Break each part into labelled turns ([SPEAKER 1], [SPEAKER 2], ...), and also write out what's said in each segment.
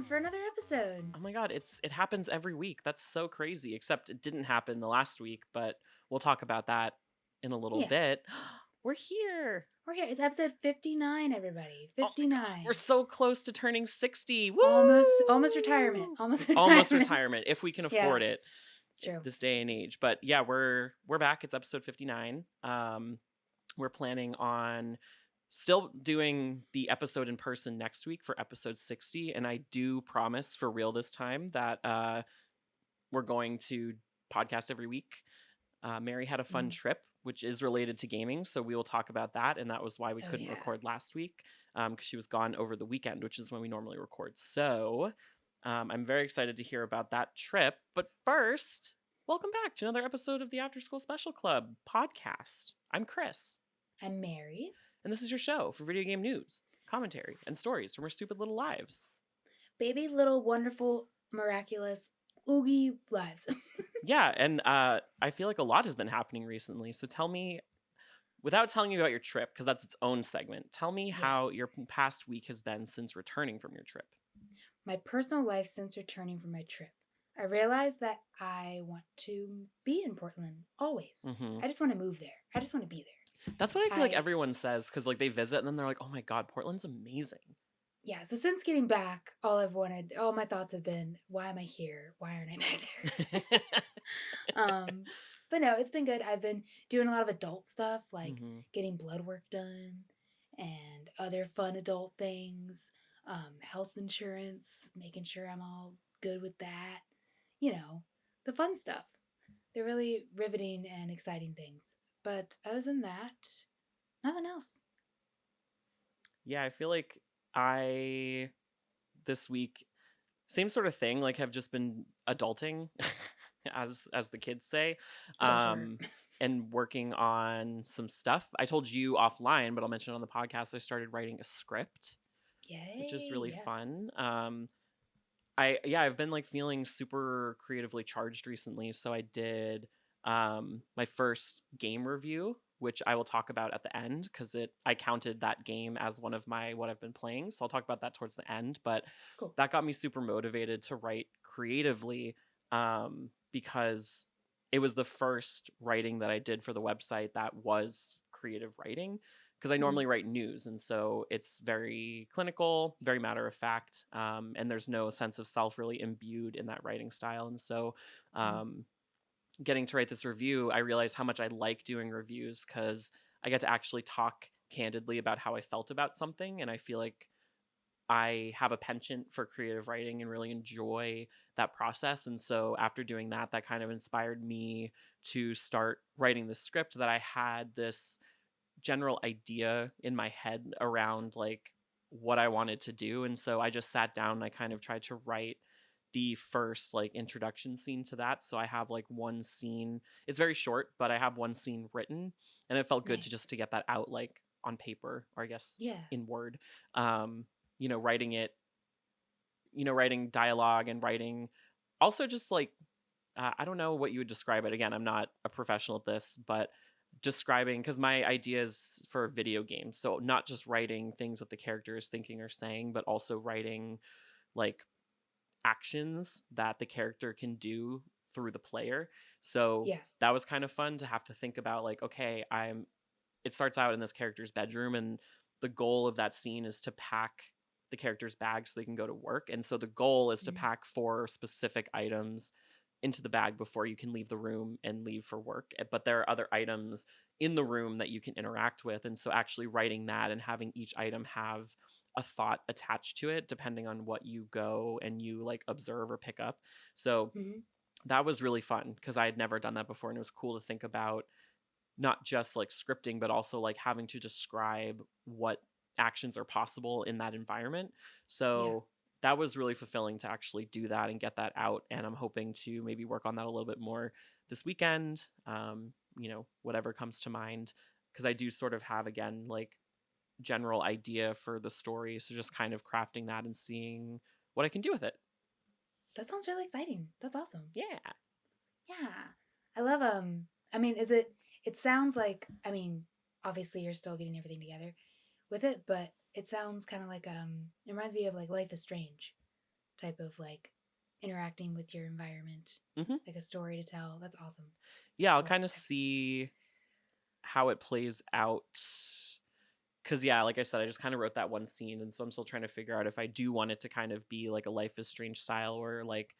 [SPEAKER 1] again for another episode.
[SPEAKER 2] Oh my god, it happens every week. That's so crazy. Except it didn't happen the last week, but we'll talk about that in a little
[SPEAKER 1] Yeah,
[SPEAKER 2] bit. We're here.
[SPEAKER 1] we're here. It's episode 59, everybody.
[SPEAKER 2] Oh my god,
[SPEAKER 1] 59.
[SPEAKER 2] we're so close to turning 60. Woo!
[SPEAKER 1] Almost retirement. Almost retirement.
[SPEAKER 2] Almost retirement if we can
[SPEAKER 1] Yeah,
[SPEAKER 2] afford it
[SPEAKER 1] it's true.
[SPEAKER 2] this day and age. But yeah, we're back. It's episode 59. We're planning on still doing the episode in person next week for episode 60, and I do promise for real this time that we're going to podcast every week. Mary had a fun trip, which is related to gaming, so we will talk about that, and that was why we couldn't record last week, because she was gone over the weekend, which is when we normally record. So I'm very excited to hear about that trip. But first, welcome back to another episode of the After School Special Club podcast. I'm Chris.
[SPEAKER 1] I'm Mary.
[SPEAKER 2] And this is your show for video game news, commentary, and stories from our stupid little lives.
[SPEAKER 1] Baby little wonderful, miraculous, oogie lives.
[SPEAKER 2] Yeah, and I feel like a lot has been happening recently. So tell me, without telling you about your trip, because that's its own segment, tell me how your past week has been since returning from your trip.
[SPEAKER 1] My personal life since returning from my trip. I realized that I want to be in Portland always.
[SPEAKER 2] Mm-hmm.
[SPEAKER 1] I just want to move there. I just want to be there.
[SPEAKER 2] That's what I feel like everyone says, because like they visit and then they're like, oh my god, Portland's amazing.
[SPEAKER 1] Yeah, so since getting back, all my thoughts have been, why am I here? Why aren't I back there? But no, it's been good. I've been doing a lot of adult stuff, like getting blood work done and other fun adult things, health insurance, making sure I'm all good with that. You know, the fun stuff. They're really riveting and exciting things. But other than that, nothing else.
[SPEAKER 2] Yeah, I feel like this week, same sort of thing, like have just been adulting, as the kids say, and working on some stuff. I told you offline, but I'll mention it on the podcast, I started writing a script.
[SPEAKER 1] Yay,
[SPEAKER 2] which is really fun. I've been like feeling super creatively charged recently, so I did my first game review, which I will talk about at the end, because I counted that game as one of my what I've been playing, so I'll talk about that towards the end. But
[SPEAKER 1] cool.
[SPEAKER 2] That got me super motivated to write creatively, because it was the first writing that I did for the website that was creative writing, because I normally write news, and so it's very clinical, very matter of fact, and there's no sense of self really imbued in that writing style. And so getting to write this review, I realized how much I like doing reviews, because I get to actually talk candidly about how I felt about something, and I feel like I have a penchant for creative writing and really enjoy that process. And so after doing that, that kind of inspired me to start writing the script. That I had this general idea in my head around like what I wanted to do. And so I just sat down and I kind of tried to write the first like introduction scene to that. So I have like one scene, it's very short, but I have one scene written, and it felt good to get that out like on paper, or I guess in Word. Writing it, writing dialogue and writing also just like, I don't know what you would describe it. Again, I'm not a professional at this, but describing, because my ideas for video games, so not just writing things that the character is thinking or saying, but also writing like actions that the character can do through the player. So that was kind of fun to have to think about, like, okay, it starts out in this character's bedroom, and the goal of that scene is to pack the character's bag so they can go to work. And so the goal is to pack 4 specific items into the bag before you can leave the room and leave for work. But there are other items in the room that you can interact with. And so actually writing that and having each item have a thought attached to it, depending on what you go and you like observe or pick up. So that was really fun, because I had never done that before. And it was cool to think about not just like scripting, but also like having to describe what actions are possible in that environment. So that was really fulfilling to actually do that and get that out. And I'm hoping to maybe work on that a little bit more this weekend, whatever comes to mind, because I do sort of have, again, like general idea for the story. So just kind of crafting that and seeing what I can do with it.
[SPEAKER 1] That sounds really exciting. That's awesome.
[SPEAKER 2] Yeah.
[SPEAKER 1] I love, it sounds like, obviously you're still getting everything together with it, but it sounds kind of like, it reminds me of like Life is Strange type of like interacting with your environment,
[SPEAKER 2] Mm-hmm.
[SPEAKER 1] like a story to tell. That's awesome.
[SPEAKER 2] Yeah,
[SPEAKER 1] I
[SPEAKER 2] I'll
[SPEAKER 1] love
[SPEAKER 2] kind of
[SPEAKER 1] those type of games.
[SPEAKER 2] see how it plays out. Because, yeah, like I said, I just kind of wrote that one scene. And so I'm still trying to figure out if I do want it to kind of be like a Life is Strange style, where like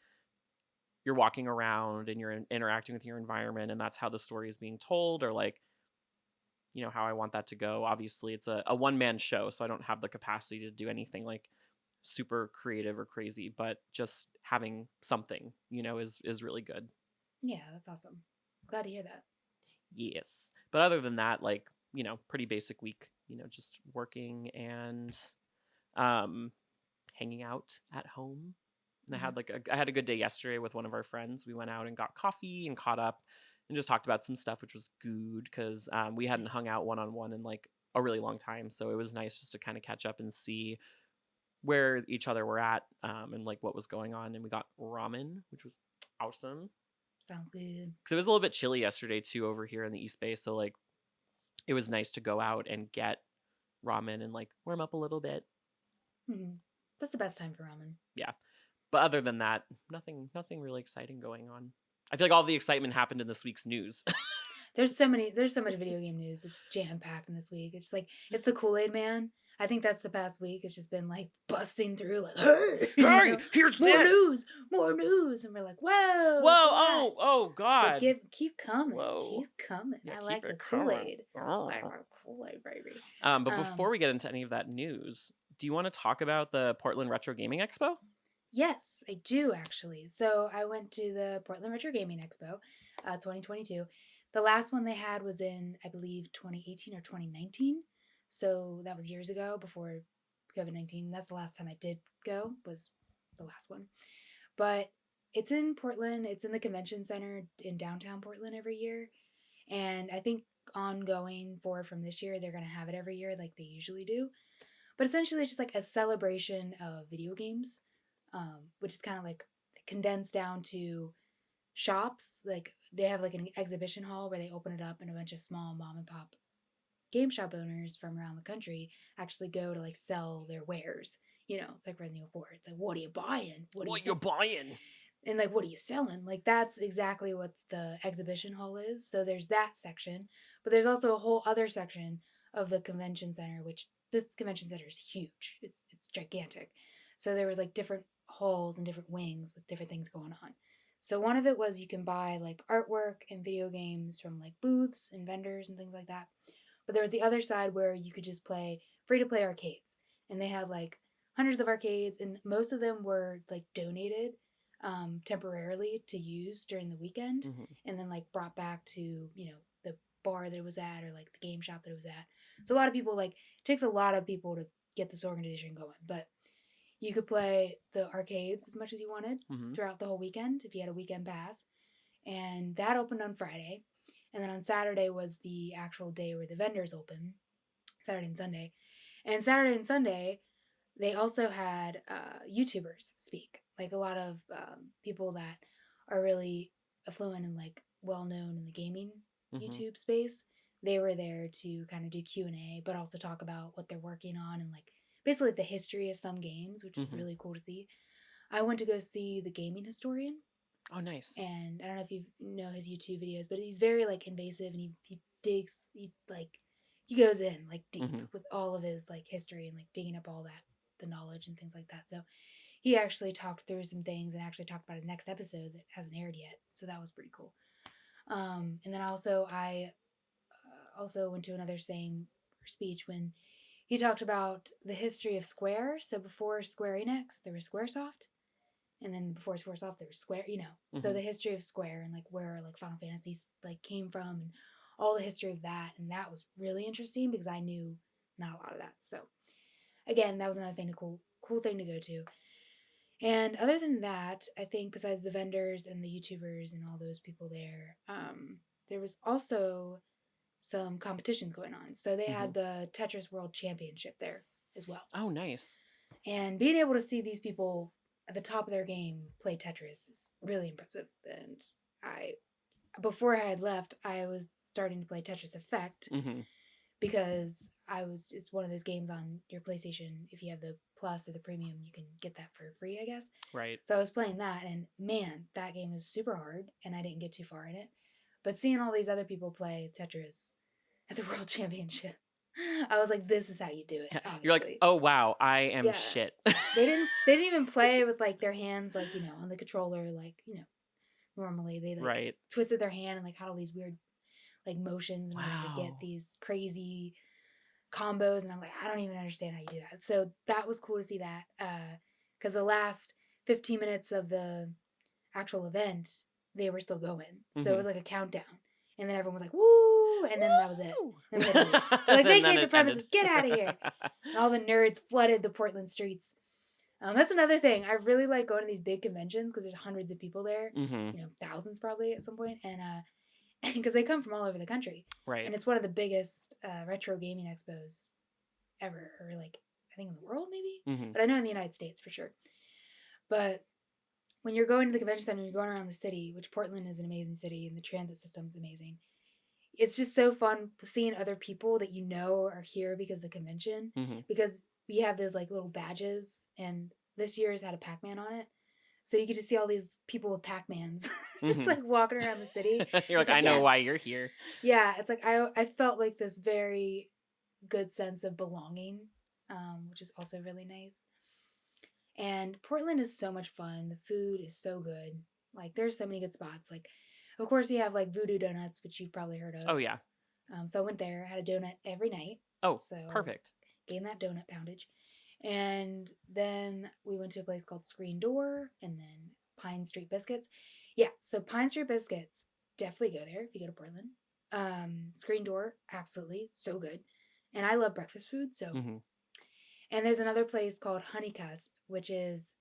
[SPEAKER 2] you're walking around and you're interacting with your environment and that's how the story is being told, or like, how I want that to go. Obviously, it's a one-man show, so I don't have the capacity to do anything like super creative or crazy, but just having something, is really good.
[SPEAKER 1] Yeah, that's awesome. Glad to hear that.
[SPEAKER 2] Yes. But other than that, like, pretty basic week, just working and um hanging out at home. And
[SPEAKER 1] Hmm.
[SPEAKER 2] I had a good day yesterday with one of our friends. We went out and got coffee and caught up and just talked about some stuff, which was good because we hadn't hung
[SPEAKER 1] Nice.
[SPEAKER 2] out one on one in like a really long time. So it was nice just to kind of catch up and see where each other were at, and like what was going on. And we got ramen, which was awesome
[SPEAKER 1] Sounds good.
[SPEAKER 2] because it was a little bit chilly yesterday too over here in the East Bay. So like it was nice to go out and get ramen and like warm up a little bit.
[SPEAKER 1] Hmm. That's the best time for ramen.
[SPEAKER 2] Yeah. But other than that, nothing really exciting going on. I feel like all the excitement happened in this week's news.
[SPEAKER 1] There's so much video game news. It's jam packed in this week. It's like it's the Kool Aid Man. I think that's the past week. It's just been like busting through, like, hey,
[SPEAKER 2] Hey, here's this.
[SPEAKER 1] more news, and we're like, whoa,
[SPEAKER 2] Whoa,
[SPEAKER 1] what's all that?
[SPEAKER 2] oh
[SPEAKER 1] But
[SPEAKER 2] God.
[SPEAKER 1] keep coming,
[SPEAKER 2] Whoa.
[SPEAKER 1] keep coming.
[SPEAKER 2] Yeah,
[SPEAKER 1] I
[SPEAKER 2] keep
[SPEAKER 1] like
[SPEAKER 2] it
[SPEAKER 1] the Kool
[SPEAKER 2] coming.
[SPEAKER 1] Aid, like our Kool Aid baby.
[SPEAKER 2] But before
[SPEAKER 1] Um,
[SPEAKER 2] we get into any of that news, do you want to talk about the Portland Retro Gaming Expo?
[SPEAKER 1] yes, I do actually. So I went to the Portland Retro Gaming Expo, 2022. The last one they had was in, I believe, 2018 or 2019. So that was years ago before COVID-19. That's the last time I did go, was the last one. But it's in Portland. It's in the convention center in downtown Portland every year. And I think ongoing forward from this year, they're going to have it every year like they usually do. But essentially, it's just like a celebration of video games, which is kind of like condensed down to shops. Like they have like an exhibition hall where they open it up and a bunch of small mom and pop game shop owners from around the country actually go to like sell their wares. It's like Resident Evil 4. It's like, what are you buying? What are you
[SPEAKER 2] What you
[SPEAKER 1] selling?
[SPEAKER 2] buying?
[SPEAKER 1] And like, what are you selling? Like, that's exactly what the exhibition hall is. So there's that section, but there's also a whole other section of the convention center, which this convention center is huge. It's gigantic. So there was like different halls and different wings with different things going on. So one of it was you can buy like artwork and video games from like booths and vendors and things like that. But there was the other side where you could just play free to play arcades. And they had like hundreds of arcades, and most of them were like donated temporarily to use during the weekend,
[SPEAKER 2] Mm-hmm.
[SPEAKER 1] and then like brought back to the bar that it was at or like the game shop that it was at. So a lot of people, like, it takes a lot of people to get this organization going, but you could play the arcades as much as you wanted
[SPEAKER 2] Mm-hmm.
[SPEAKER 1] throughout the whole weekend if you had a weekend pass, and that opened on Friday. And then on Saturday was the actual day where the vendors open, Saturday and Sunday. And Saturday and Sunday, they also had YouTubers speak, like a lot of people that are really affluent and like well known in the gaming
[SPEAKER 2] Mm-hmm.
[SPEAKER 1] YouTube space. They were there to kind of do Q&A, but also talk about what they're working on and like basically the history of some games, which was
[SPEAKER 2] Mm-hmm.
[SPEAKER 1] really cool to see. I went to go see the gaming historian,
[SPEAKER 2] Oh, nice.
[SPEAKER 1] and I don't know if you know his YouTube videos, but he's very like invasive, and he digs, he goes in like deep
[SPEAKER 2] Mm-hmm.
[SPEAKER 1] with all of his like history and like digging up all that, the knowledge and things like that. So he actually talked through some things and actually talked about his next episode that hasn't aired yet. So that was pretty cool. And then I also went to another same speech when he talked about the history of Square. So before Square Enix, there was Squaresoft, and then before Squaresoft there was Square. So
[SPEAKER 2] Mm-hmm.
[SPEAKER 1] the history of Square and like where like Final Fantasy like came from and all the history of that, and that was really interesting because I knew not a lot of that. So again, that was another thing, cool thing to go to. And other than that, I think besides the vendors and the YouTubers and all those people there, there was also some competitions going on. So they
[SPEAKER 2] Mm-hmm.
[SPEAKER 1] had the Tetris World Championship there as well.
[SPEAKER 2] Oh, nice.
[SPEAKER 1] And being able to see these people at the top of their game play Tetris is really impressive. And I, before I had left, I was starting to play Tetris Effect
[SPEAKER 2] Mm-hmm.
[SPEAKER 1] because it's one of those games on your PlayStation. If you have the Plus or the Premium, you can get that for free, I guess.
[SPEAKER 2] Right.
[SPEAKER 1] So I was playing that, and man, that game is super hard, and I didn't get too far in it. But seeing all these other people play Tetris at the World Championship, I was like, this is how you do it,
[SPEAKER 2] You're like,
[SPEAKER 1] obviously.
[SPEAKER 2] oh wow, I am
[SPEAKER 1] Yeah.
[SPEAKER 2] shit.
[SPEAKER 1] They didn't even play with like their hands like, on the controller like, normally they like
[SPEAKER 2] Right.
[SPEAKER 1] twisted their hand and like had all these weird like motions in order to get
[SPEAKER 2] Wow.
[SPEAKER 1] these crazy combos, and I'm like, I don't even understand how you do that. So that was cool to see that. Because the last 15 minutes of the actual event, they were still going. So it
[SPEAKER 2] Mm-hmm.
[SPEAKER 1] was like a countdown. And then everyone was like, woo! And then that was it.
[SPEAKER 2] Woo!
[SPEAKER 1] And then they had to leave. They're like,
[SPEAKER 2] And then
[SPEAKER 1] vacate the
[SPEAKER 2] it ended.
[SPEAKER 1] premises, get out of here. And all the nerds flooded the Portland streets. That's another thing. I really like going to these big conventions because there's hundreds of people there,
[SPEAKER 2] Mm-hmm.
[SPEAKER 1] thousands probably at some point, and because they come from all over the country,
[SPEAKER 2] Right.
[SPEAKER 1] and it's one of the biggest retro gaming expos ever, or like I think in the world maybe,
[SPEAKER 2] Mm-hmm.
[SPEAKER 1] but I know in the United States for sure. But when you're going to the convention center, and you're going around the city, which Portland is an amazing city, and the transit system's amazing. It's just so fun seeing other people that are here because of the convention,
[SPEAKER 2] Mm-hmm.
[SPEAKER 1] because we have those like little badges, and this year's had a Pac-Man on it. So you get to see all these people with Pac-Mans just like walking around the city.
[SPEAKER 2] You're
[SPEAKER 1] It's
[SPEAKER 2] like, I
[SPEAKER 1] like,
[SPEAKER 2] know
[SPEAKER 1] yes.
[SPEAKER 2] why you're here.
[SPEAKER 1] Yeah, it's like I felt like this very good sense of belonging, which is also really nice. And Portland is so much fun. The food is so good. Like there's so many good spots. Like, of course you have like Voodoo Donuts, which you've probably heard of.
[SPEAKER 2] Oh yeah.
[SPEAKER 1] So I went there, had a donut every night.
[SPEAKER 2] Oh,
[SPEAKER 1] So
[SPEAKER 2] perfect.
[SPEAKER 1] gained that donut poundage. And then we went to a place called Screen Door, and then Pine Street Biscuits. Yeah, so Pine Street Biscuits, definitely go there if you go to Portland. Screen Door, absolutely, so good. And I love breakfast food, so.
[SPEAKER 2] Mm-hmm.
[SPEAKER 1] And there's another place called Honeycusp, which is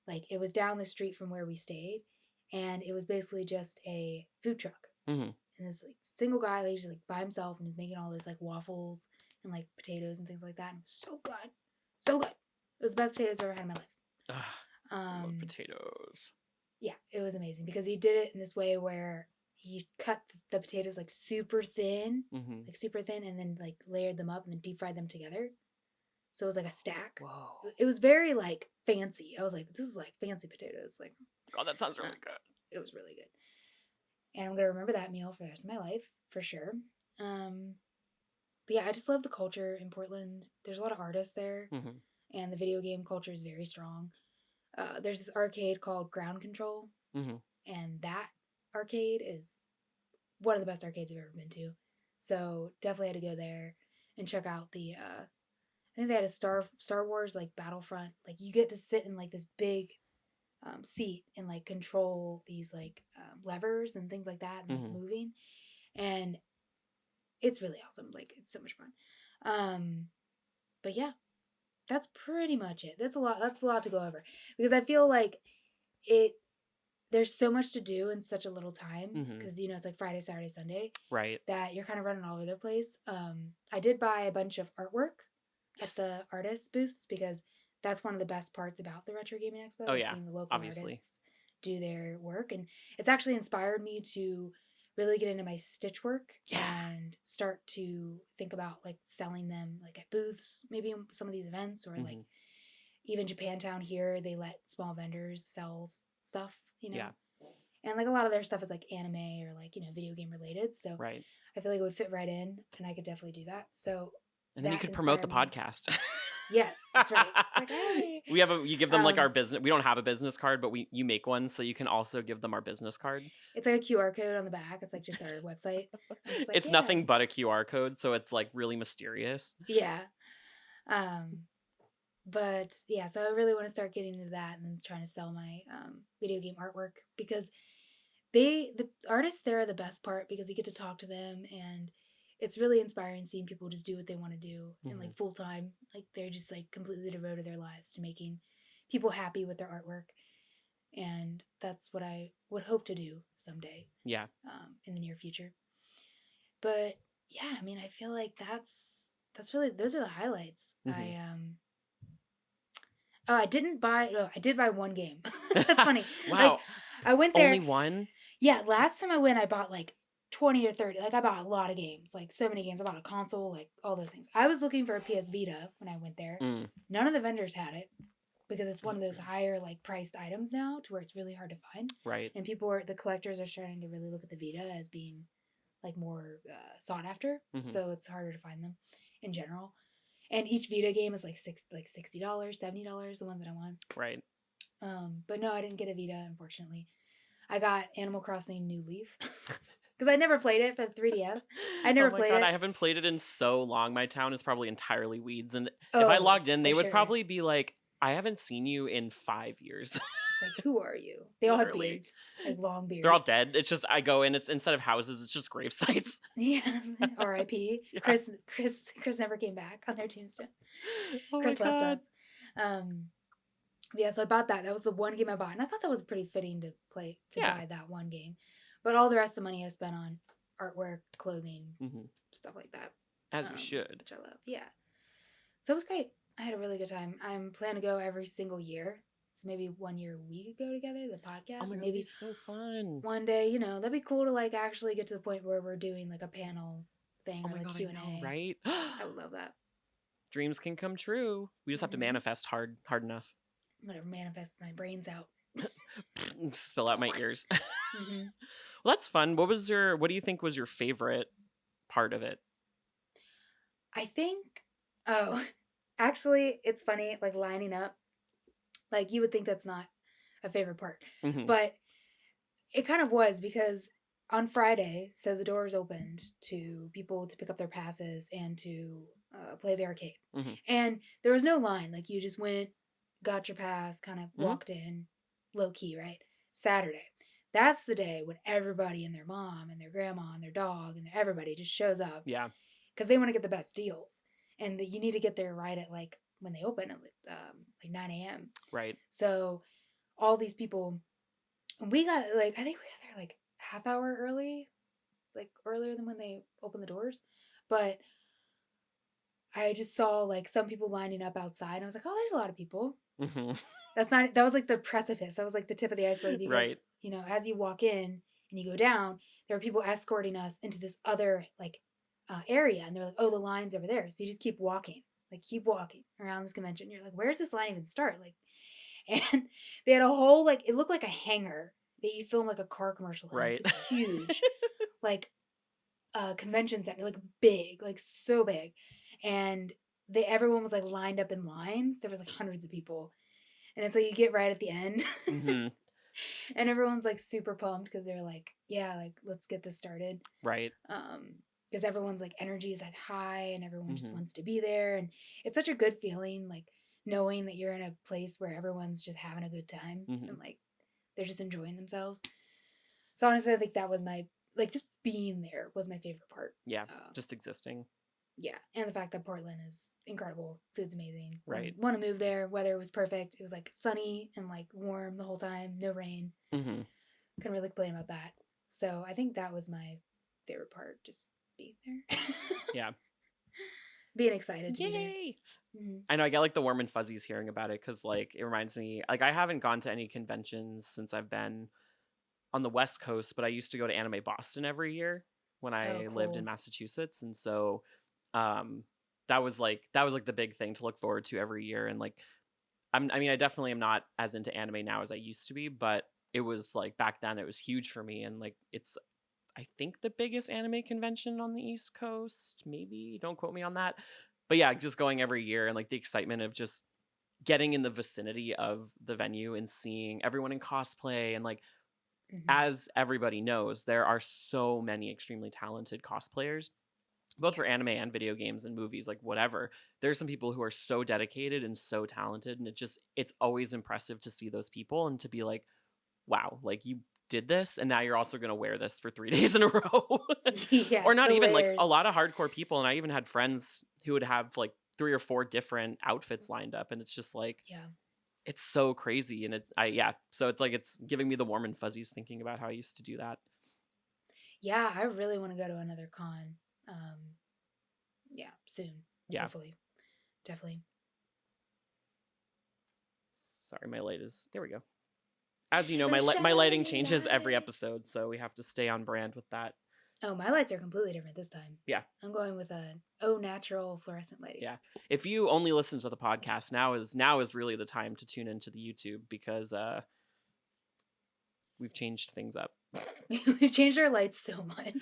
[SPEAKER 1] like, it was down the street from where we stayed, and it was basically just a food truck.
[SPEAKER 2] Mm-hmm.
[SPEAKER 1] And this like single guy, like, just like by himself, and was making all this like waffles and like potatoes and things like that. And it was so good, so good. It was the best potatoes I've ever had in my life.
[SPEAKER 2] Ugh, I love potatoes.
[SPEAKER 1] Yeah, it was amazing because he did it in this way where he cut the potatoes like super thin, and then like layered them up and then deep fried them together. So it was like a stack.
[SPEAKER 2] Whoa.
[SPEAKER 1] It was very like fancy. I was like, this is like fancy potatoes. Like,
[SPEAKER 2] God, that sounds really good.
[SPEAKER 1] It was really good. And I'm gonna remember that meal for the rest of my life for sure. But yeah, I just love the culture in Portland. There's a lot of artists there, and the video game culture is very strong. There's this arcade called Ground Control, and that arcade is one of the best arcades I've ever been to. So definitely had to go there and check out the. I think they had a Star Wars like Battlefront. Like you get to sit in like this big seat and like control these like levers and things like that, and like, moving, and it's really awesome. Like it's so much fun. But yeah, that's pretty much it. That's a lot to go over because I feel like there's so much to do in such a little time because it's like Friday, Saturday, Sunday,
[SPEAKER 2] right?
[SPEAKER 1] That you're kind of running all over the place. I did buy a bunch of artwork at the artist booths because that's one of the best parts about the Retro Gaming Expo.
[SPEAKER 2] Oh yeah,
[SPEAKER 1] seeing the local artists do their work, and it's actually inspired me to really get into my stitch work and start to think about like selling them like at booths, maybe in some of these events, or like even Japantown here, they let small vendors sell stuff,
[SPEAKER 2] Yeah.
[SPEAKER 1] And like a lot of their stuff is like anime or like, video game related. So I feel like it would fit right in, and I could definitely do that. So
[SPEAKER 2] and then you could promote the
[SPEAKER 1] inspired me.
[SPEAKER 2] podcast.
[SPEAKER 1] Yes, that's right. It's like, hey.
[SPEAKER 2] You give them like our business. We don't have a business card, but you make one, so you can also give them our business card.
[SPEAKER 1] It's like a QR code on the back. It's like just our website. Like,
[SPEAKER 2] it's nothing but a QR code, so it's like really mysterious.
[SPEAKER 1] Yeah. But yeah, so I really want to start getting into that and then trying to sell my video game artwork because the artists there are the best part because you get to talk to them, and it's really inspiring seeing people just do what they want to do and like full time. Like they're just like completely devoted their lives to making people happy with their artwork. And that's what I would hope to do someday.
[SPEAKER 2] Yeah.
[SPEAKER 1] In the near future. But yeah, I mean, I feel like that's really, those are the highlights. I did buy one game. That's funny.
[SPEAKER 2] Wow.
[SPEAKER 1] I went there.
[SPEAKER 2] Only one?
[SPEAKER 1] Yeah, last time I went, I bought like 20 or 30. Like, I bought a lot of games, like, so many games. I bought a console, like, all those things. I was looking for a PS Vita when I went there.
[SPEAKER 2] Mm,
[SPEAKER 1] None of the vendors had it because it's one of those higher, like, priced items now to where it's really hard to find.
[SPEAKER 2] right.
[SPEAKER 1] And the collectors are starting to really look at the Vita as being, like, more sought after.
[SPEAKER 2] Hmm.
[SPEAKER 1] So it's harder to find them in general. And each Vita game is like $60, $70, the ones that I want.
[SPEAKER 2] Right.
[SPEAKER 1] But no, I didn't get a Vita, unfortunately. I got Animal Crossing New Leaf because I never played it for the 3DS. I
[SPEAKER 2] Oh
[SPEAKER 1] never
[SPEAKER 2] my
[SPEAKER 1] played
[SPEAKER 2] god, I
[SPEAKER 1] it.
[SPEAKER 2] haven't played it in so long. My town is probably entirely weeds, and if I
[SPEAKER 1] Oh,
[SPEAKER 2] logged in,
[SPEAKER 1] for
[SPEAKER 2] they would
[SPEAKER 1] sure.
[SPEAKER 2] probably be like, "I haven't seen you in 5 years."
[SPEAKER 1] It's like, who are you? They all have
[SPEAKER 2] Literally,
[SPEAKER 1] beards, like long
[SPEAKER 2] they're all
[SPEAKER 1] beards.
[SPEAKER 2] dead. It's just I go in. It's instead of houses, it's just grave sites.
[SPEAKER 1] Yeah, R.I.P.
[SPEAKER 2] Yeah.
[SPEAKER 1] Chris never came back on their tombstone.
[SPEAKER 2] Oh my
[SPEAKER 1] Chris left
[SPEAKER 2] god.
[SPEAKER 1] us. Um, yeah, so I bought that. That was the one game I bought, and I thought that was pretty fitting to
[SPEAKER 2] Yeah.
[SPEAKER 1] buy that one game. But all the rest of the money I spent on artwork, clothing,
[SPEAKER 2] Hmm.
[SPEAKER 1] stuff like that,
[SPEAKER 2] As you should.
[SPEAKER 1] which I love. Yeah, so it was great. I had a really good time. I'm planning to go every single year. So maybe 1 year we could go together, the
[SPEAKER 2] Oh
[SPEAKER 1] podcast,
[SPEAKER 2] my
[SPEAKER 1] and
[SPEAKER 2] god, that'd be
[SPEAKER 1] maybe
[SPEAKER 2] so fun.
[SPEAKER 1] one day, that'd be cool to like actually get to the point where we're doing like a panel thing
[SPEAKER 2] Oh
[SPEAKER 1] or
[SPEAKER 2] my
[SPEAKER 1] like
[SPEAKER 2] god, I know,
[SPEAKER 1] Q&A.
[SPEAKER 2] right?
[SPEAKER 1] I would love that.
[SPEAKER 2] Dreams can come true. We just have to
[SPEAKER 1] Mm-hmm.
[SPEAKER 2] manifest hard enough.
[SPEAKER 1] Whatever manifests my brains out.
[SPEAKER 2] Spill out my ears.
[SPEAKER 1] Mm-hmm.
[SPEAKER 2] Well, that's fun. What do you think was your favorite part of it?
[SPEAKER 1] I think, oh, actually, it's funny, like lining up. Like you would think that's not a favorite part,
[SPEAKER 2] Hmm.
[SPEAKER 1] but it kind of was because on Friday, so the doors opened to people to pick up their passes and to play the arcade.
[SPEAKER 2] Hmm.
[SPEAKER 1] And there was no line. Like you just went, got your pass, kind of
[SPEAKER 2] Hmm.
[SPEAKER 1] walked in, low key, right? Saturday. That's the day when everybody and their mom and their grandma and their dog and everybody just shows up
[SPEAKER 2] Yeah.
[SPEAKER 1] because they want to get the best deals. And you need to get there right at like when they open at like 9 a.m.
[SPEAKER 2] Right.
[SPEAKER 1] So all these people, we got like, I think we got there like half hour early, like earlier than when they opened the doors. But I just saw like some people lining up outside. And I was like, oh, there's a lot of people.
[SPEAKER 2] Hmm.
[SPEAKER 1] That was like the precipice. That was like the tip of the iceberg because,
[SPEAKER 2] Right.
[SPEAKER 1] as you walk in and you go down, there are people escorting us into this other like area. And they're like, oh, the line's over there. So you just keep walking around this convention. You're like, where's this line even start? Like, and they had a whole, like, it looked like a hangar that you film like a car commercial in.
[SPEAKER 2] Right.
[SPEAKER 1] Like huge, like convention center, like big, like so big. And everyone was like lined up in lines. There was like hundreds of people. And it's like you get right at the end
[SPEAKER 2] Hmm.
[SPEAKER 1] and everyone's like super pumped because they're like, yeah, like let's get this started.
[SPEAKER 2] Right.
[SPEAKER 1] Because everyone's like energy is like high and everyone just
[SPEAKER 2] Hmm.
[SPEAKER 1] wants to be there. And it's such a good feeling, like knowing that you're in a place where everyone's just having a good time
[SPEAKER 2] Hmm.
[SPEAKER 1] and like they're just enjoying themselves. So honestly, I think that was my, like, just being there was my favorite part.
[SPEAKER 2] Yeah. Just existing.
[SPEAKER 1] Yeah, and the fact that Portland is incredible, food's amazing.
[SPEAKER 2] Right.
[SPEAKER 1] Want to move there. Weather was perfect. It was like sunny and like warm the whole time, no rain.
[SPEAKER 2] Hmm.
[SPEAKER 1] Couldn't really complain about that. So I think that was my favorite part, just being there,
[SPEAKER 2] Yeah.
[SPEAKER 1] being excited to be there.
[SPEAKER 2] Yay.
[SPEAKER 1] Mm-hmm.
[SPEAKER 2] I know I get like the warm and fuzzies hearing about it because like it reminds me like I haven't gone to any conventions since I've been on the West Coast, but I used to go to Anime Boston every year when
[SPEAKER 1] Oh,
[SPEAKER 2] I lived in
[SPEAKER 1] cool.
[SPEAKER 2] Massachusetts, and so um, that was like the big thing to look forward to every year. And like I mean, I definitely am not as into anime now as I used to be, but it was like back then it was huge for me, and like it's I think the biggest anime convention on the East Coast. Maybe don't quote me on that, but yeah, just going every year and like the excitement of just getting in the vicinity of the venue and seeing everyone in cosplay and like
[SPEAKER 1] Mm-hmm.
[SPEAKER 2] as everybody knows, there are so many extremely talented cosplayers, both for
[SPEAKER 1] Yeah.
[SPEAKER 2] anime and video games and movies, like whatever. There's some people who are so dedicated and so talented, and it's always impressive to see those people and to be like, wow, like you did this, and now you're also going to wear this for 3 days in a row.
[SPEAKER 1] Yeah,
[SPEAKER 2] Or not
[SPEAKER 1] the
[SPEAKER 2] even like a
[SPEAKER 1] layers.
[SPEAKER 2] lot of hardcore people. And I even had friends who would have like 3 or 4 different outfits lined up, and it's just like,
[SPEAKER 1] Yeah.
[SPEAKER 2] it's so crazy. And yeah, so it's like it's giving me the warm and fuzzies thinking about how I used to do that.
[SPEAKER 1] Yeah, I really want to go to another con. Yeah, soon.
[SPEAKER 2] Yeah.
[SPEAKER 1] Hopefully. Definitely.
[SPEAKER 2] Sorry, my light is there. We go. As you know,
[SPEAKER 1] A
[SPEAKER 2] my lighting
[SPEAKER 1] shining
[SPEAKER 2] changes every
[SPEAKER 1] light.
[SPEAKER 2] episode, so we have to stay on brand with that.
[SPEAKER 1] Oh, my lights are completely different this time.
[SPEAKER 2] Yeah.
[SPEAKER 1] I'm going with a au natural fluorescent lighting.
[SPEAKER 2] Yeah. If you only listen to the podcast, now is really the time to tune into the YouTube because we've changed things up.
[SPEAKER 1] We've changed our lights so much.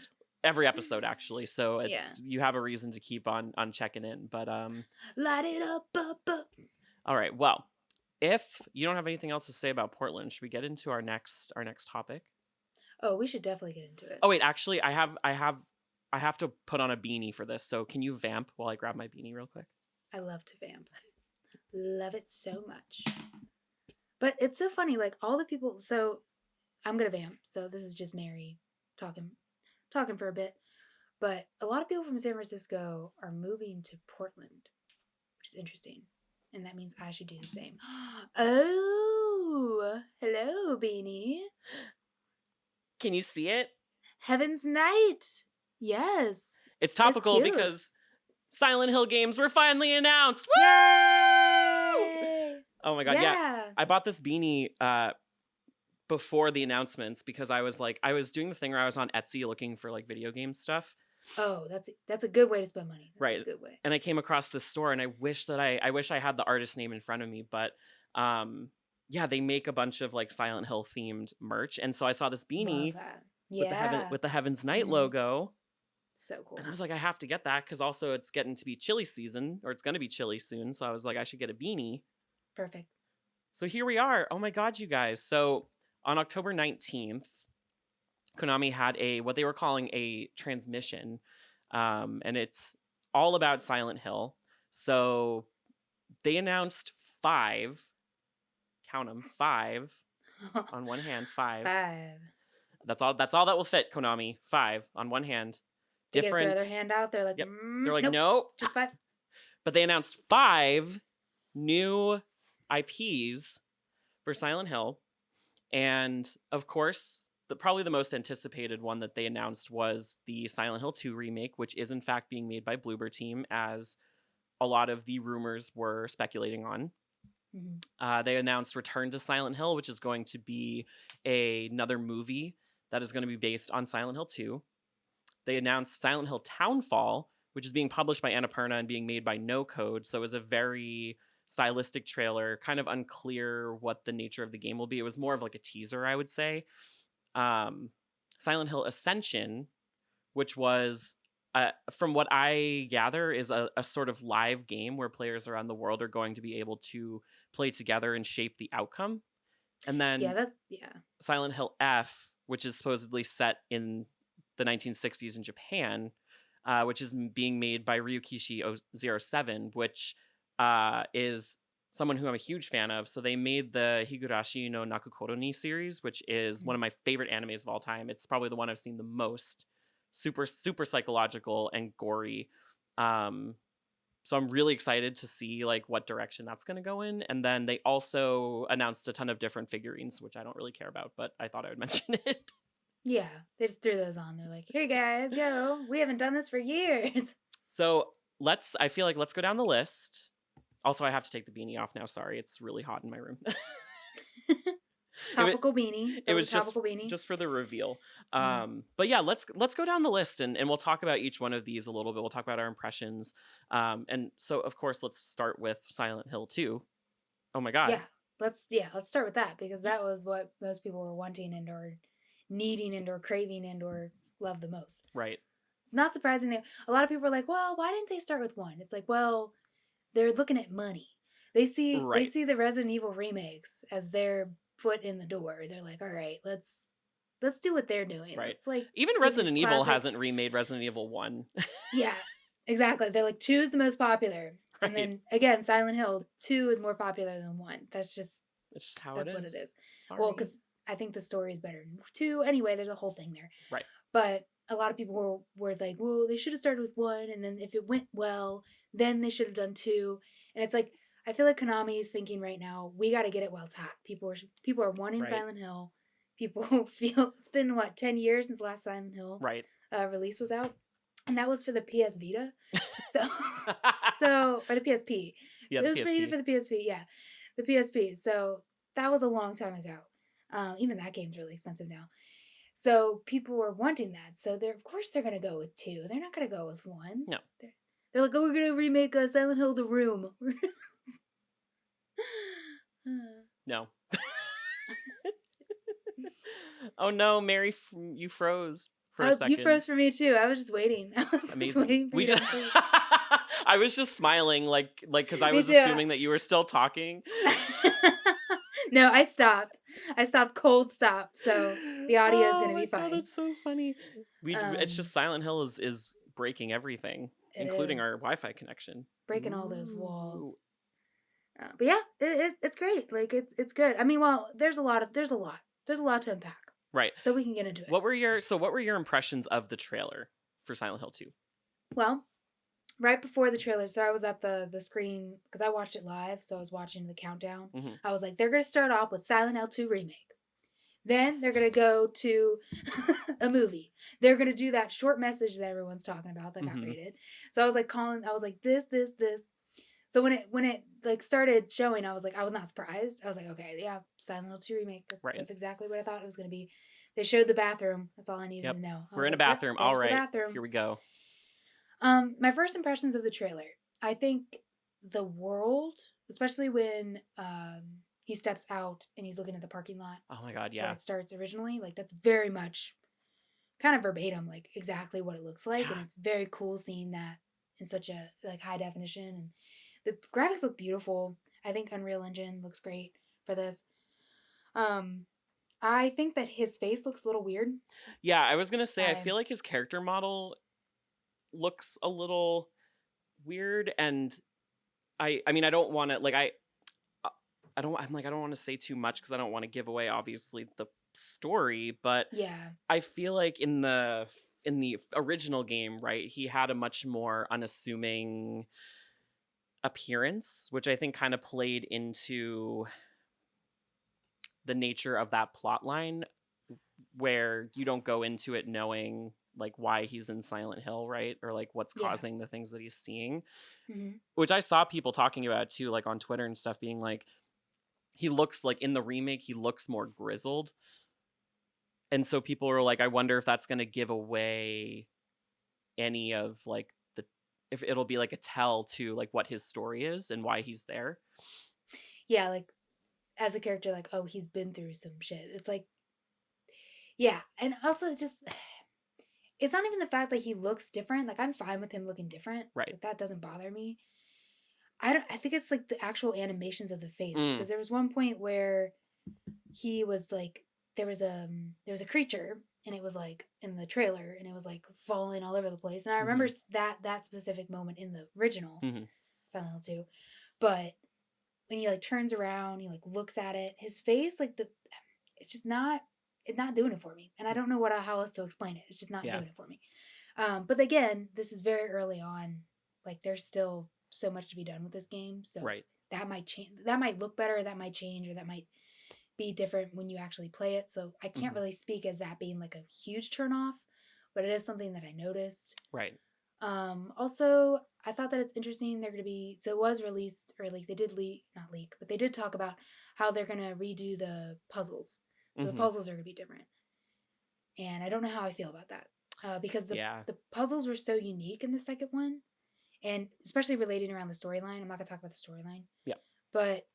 [SPEAKER 2] Every episode actually, so
[SPEAKER 1] Yeah.
[SPEAKER 2] you have a reason to keep on checking in. But
[SPEAKER 1] Light it up, up, up.
[SPEAKER 2] all right. Well, if you don't have anything else to say about Portland, should we get into our next topic?
[SPEAKER 1] Oh, we should definitely get into it.
[SPEAKER 2] Oh wait, actually, I have to put on a beanie for this. So can you vamp while I grab my beanie real quick?
[SPEAKER 1] I love to vamp. Love it so much. But it's so funny, like all the people. So I'm gonna vamp. So this is just Mary talking for a bit. But a lot of people from San Francisco are moving to Portland, which is interesting. And that means I should do the same. Oh, hello, Beanie.
[SPEAKER 2] Can you see it?
[SPEAKER 1] Heaven's Night. Yes.
[SPEAKER 2] It's topical
[SPEAKER 1] cute.
[SPEAKER 2] because Silent Hill games were finally announced. Woo!
[SPEAKER 1] Yay!
[SPEAKER 2] Oh my god, yeah. I bought this beanie before the announcements because I was doing the thing where I was on Etsy looking for like video game stuff.
[SPEAKER 1] Oh, that's a good way to spend money. That's
[SPEAKER 2] right.
[SPEAKER 1] A good way.
[SPEAKER 2] And I came across this store and I wish I had the artist name in front of me, but yeah, they make a bunch of like Silent Hill themed merch. And so I saw this beanie with the Heaven's Night logo.
[SPEAKER 1] So cool.
[SPEAKER 2] And I was like, I have to get that because also it's getting to be chilly season, or it's going to be chilly soon. So I was like, I should get a beanie.
[SPEAKER 1] Perfect.
[SPEAKER 2] So here we are. Oh my God, you guys. So on October 19th, Konami had what they were calling a transmission. And it's all about Silent Hill. So they announced 5, count them, 5 on one hand, 5.
[SPEAKER 1] 5.
[SPEAKER 2] That's all that will fit, Konami. 5 on one hand.
[SPEAKER 1] Different. They throw their hand out. They're like,
[SPEAKER 2] yep. They're like, nope,
[SPEAKER 1] just 5.
[SPEAKER 2] But they announced 5 new IPs for Silent Hill, and of course, probably the most anticipated one that they announced was the Silent Hill 2 remake, which is in fact being made by Bloober Team, as a lot of the rumors were speculating on. Mm-hmm. They announced Return to Silent Hill, which is going to be another movie that is going to be based on Silent Hill 2. They announced Silent Hill Townfall, which is being published by Annapurna and being made by No Code. So it was a very stylistic trailer, kind of unclear what the nature of the game will be. It was more of like a teaser, I would say. Silent Hill Ascension, which was, from what I gather, is a sort of live game where players around the world are going to be able to play together and shape the outcome. And then Silent Hill F, which is supposedly set in the 1960s in Japan, which is being made by Ryukishi 07, which is someone who I'm a huge fan of. So they made the Higurashi no Nakukoro ni series, which is one of my favorite animes of all time. It's probably the one I've seen the most. Super, super psychological and gory. So I'm really excited to see like what direction that's going to go in. And then they also announced a ton of different figurines, which I don't really care about, but I thought I would mention it.
[SPEAKER 1] Yeah, they just threw those on. They're like, here guys, go. We haven't done this for years.
[SPEAKER 2] So let's go down the list. Also, I have to take the beanie off now. Sorry, it's really hot in my room.
[SPEAKER 1] Topical beanie.
[SPEAKER 2] It was
[SPEAKER 1] topical beanie.
[SPEAKER 2] Just for the reveal. But yeah, let's go down the list and we'll talk about each one of these a little bit. We'll talk about our impressions. And so of course, let's start with Silent Hill 2. Oh my God.
[SPEAKER 1] Yeah, let's start with that because that was what most people were wanting and or needing and or craving and or love the most.
[SPEAKER 2] Right.
[SPEAKER 1] It's not surprising that a lot of people are like, well, why didn't they start with 1? It's like, well, they're looking at money. They see the Resident Evil remakes as their foot in the door. They're like, all right, let's do what they're doing.
[SPEAKER 2] Right.
[SPEAKER 1] It's like
[SPEAKER 2] even Resident Evil hasn't remade Resident Evil 1.
[SPEAKER 1] Yeah, exactly. They're like, 2 is the most popular. Right. And then again, Silent Hill 2 is more popular than 1. That's just
[SPEAKER 2] how it is.
[SPEAKER 1] That's what it is.
[SPEAKER 2] Sorry.
[SPEAKER 1] Well, because I think the story is better than 2. Anyway, there's a whole thing there.
[SPEAKER 2] Right.
[SPEAKER 1] But a lot of people were like, well, they should have started with 1, and then if it went well, then they should have done 2. And it's like, I feel like Konami is thinking right now, we got to get it while it's hot. People are wanting Silent Hill. People feel it's been 10 years since the last Silent Hill release was out, and that was for the PS Vita. So or the PSP.
[SPEAKER 2] Yeah,
[SPEAKER 1] it was rated for the PSP. Yeah, the PSP. So that was a long time ago. Even that game's really expensive now. So people were wanting that. So they're of course they're gonna go with 2. They're not gonna go with 1.
[SPEAKER 2] No.
[SPEAKER 1] They're like, "Oh, we're gonna remake Silent Hill: The Room."
[SPEAKER 2] No. Oh no, Mary, you froze for a
[SPEAKER 1] Oh, you
[SPEAKER 2] second.
[SPEAKER 1] froze for me too. I was just waiting. I was just
[SPEAKER 2] Amazing.
[SPEAKER 1] waiting for
[SPEAKER 2] We
[SPEAKER 1] you to
[SPEAKER 2] just
[SPEAKER 1] unfreeze.
[SPEAKER 2] I was just smiling because I
[SPEAKER 1] Me
[SPEAKER 2] was
[SPEAKER 1] too.
[SPEAKER 2] assuming that you were still talking.
[SPEAKER 1] No, I stopped. I stopped cold stop, so the audio is
[SPEAKER 2] Oh
[SPEAKER 1] gonna
[SPEAKER 2] my
[SPEAKER 1] be
[SPEAKER 2] god,
[SPEAKER 1] fine.
[SPEAKER 2] that's so funny. It's just
[SPEAKER 1] Um,
[SPEAKER 2] Silent Hill is breaking everything,
[SPEAKER 1] it
[SPEAKER 2] including our
[SPEAKER 1] is
[SPEAKER 2] Wi-Fi connection.
[SPEAKER 1] breaking all those
[SPEAKER 2] Ooh.
[SPEAKER 1] walls. But yeah, it's great. Like it's good. I mean, well, there's a lot to unpack,
[SPEAKER 2] Right.
[SPEAKER 1] so we can get into it.
[SPEAKER 2] What were your impressions of the trailer for Silent Hill 2?
[SPEAKER 1] Well, right before the trailer, so I was at the screen because I watched it live, so I was watching the countdown.
[SPEAKER 2] Mhm.
[SPEAKER 1] I was like, they're gonna start off with Silent Hill 2 remake. Then they're gonna go to a movie. They're gonna do that short message that everyone's talking about that got
[SPEAKER 2] Mhm.
[SPEAKER 1] rated. So I was like calling. I was like this. So when it like started showing, I was not surprised. I was like, okay, yeah, Silent Hill 2 remake.
[SPEAKER 2] Right.
[SPEAKER 1] That's exactly what I thought it was gonna be. They showed the bathroom. That's all I needed
[SPEAKER 2] Yep.
[SPEAKER 1] to know. I
[SPEAKER 2] We're
[SPEAKER 1] was
[SPEAKER 2] in a
[SPEAKER 1] like, yep,
[SPEAKER 2] bathroom. All
[SPEAKER 1] there's the
[SPEAKER 2] right.
[SPEAKER 1] bathroom.
[SPEAKER 2] Here we go.
[SPEAKER 1] My first impressions of the trailer. I think the world, especially when he steps out and he's looking at the parking lot
[SPEAKER 2] Oh my god,
[SPEAKER 1] where
[SPEAKER 2] yeah.
[SPEAKER 1] it starts originally, like that's very much kind of verbatim, like exactly what it looks like, and
[SPEAKER 2] Yeah.
[SPEAKER 1] it's very cool seeing that in such a like high definition, and the graphics look beautiful. I think Unreal Engine looks great for this. Um, I think that his face looks a little weird.
[SPEAKER 2] Yeah, I was going to say I
[SPEAKER 1] I
[SPEAKER 2] feel like his character model looks a little weird, and I mean I don't want to uh, I don't want to say too much cuz I don't want to give away obviously the story, but
[SPEAKER 1] yeah
[SPEAKER 2] I feel like in the original game, right, he had a much more unassuming appearance, which I think kind of played into the nature of that plot line where you don't go into it knowing like why he's in Silent Hill, right? Or like what's
[SPEAKER 1] yeah.
[SPEAKER 2] causing the things that he's seeing.
[SPEAKER 1] hmm
[SPEAKER 2] Which I saw people talking about too, like on Twitter and stuff, being like, he looks like in the remake, he looks more grizzled. And so people are like, I wonder if that's gonna give away any of like the if it'll be like a tell to like what his story is and why he's there.
[SPEAKER 1] yeah, like as a character, like oh he's been through some shit. It's like yeah, and also just it's not even the fact that he looks different. Like I'm fine with him looking different.
[SPEAKER 2] Right.
[SPEAKER 1] Like that doesn't bother me. I think it's like the actual animations of the face
[SPEAKER 2] Mm.
[SPEAKER 1] because there was one point where he was like there was a creature and it was like in the trailer and it was like falling all over the place. And I remember
[SPEAKER 2] Hmm.
[SPEAKER 1] that specific moment in the original
[SPEAKER 2] Hmm.
[SPEAKER 1] Silent Hill 2. But when he like turns around, he like looks at it, his face like the it's just not it's not doing it for me. And I don't know how else to explain it. It's just not
[SPEAKER 2] Yeah.
[SPEAKER 1] doing it for me. But again, this is very early on. Like there's still so much to be done with this game, so
[SPEAKER 2] Right.
[SPEAKER 1] that might change. That might look better. That might change, or that might be different when you actually play it. So I can't
[SPEAKER 2] Hmm.
[SPEAKER 1] really speak as that being like a huge turn off, but it is something that I noticed.
[SPEAKER 2] Right.
[SPEAKER 1] Also, I thought that it's interesting. They're going to be so it was released or like they did leak, not leak, but they did talk about how they're going to redo the puzzles. So the
[SPEAKER 2] Hmm.
[SPEAKER 1] puzzles are going to be different, and I don't know how I feel about that because
[SPEAKER 2] Yeah.
[SPEAKER 1] the puzzles were so unique in the second one, and especially relating around the storyline. I'm not gonna talk about the storyline,
[SPEAKER 2] Yeah.
[SPEAKER 1] but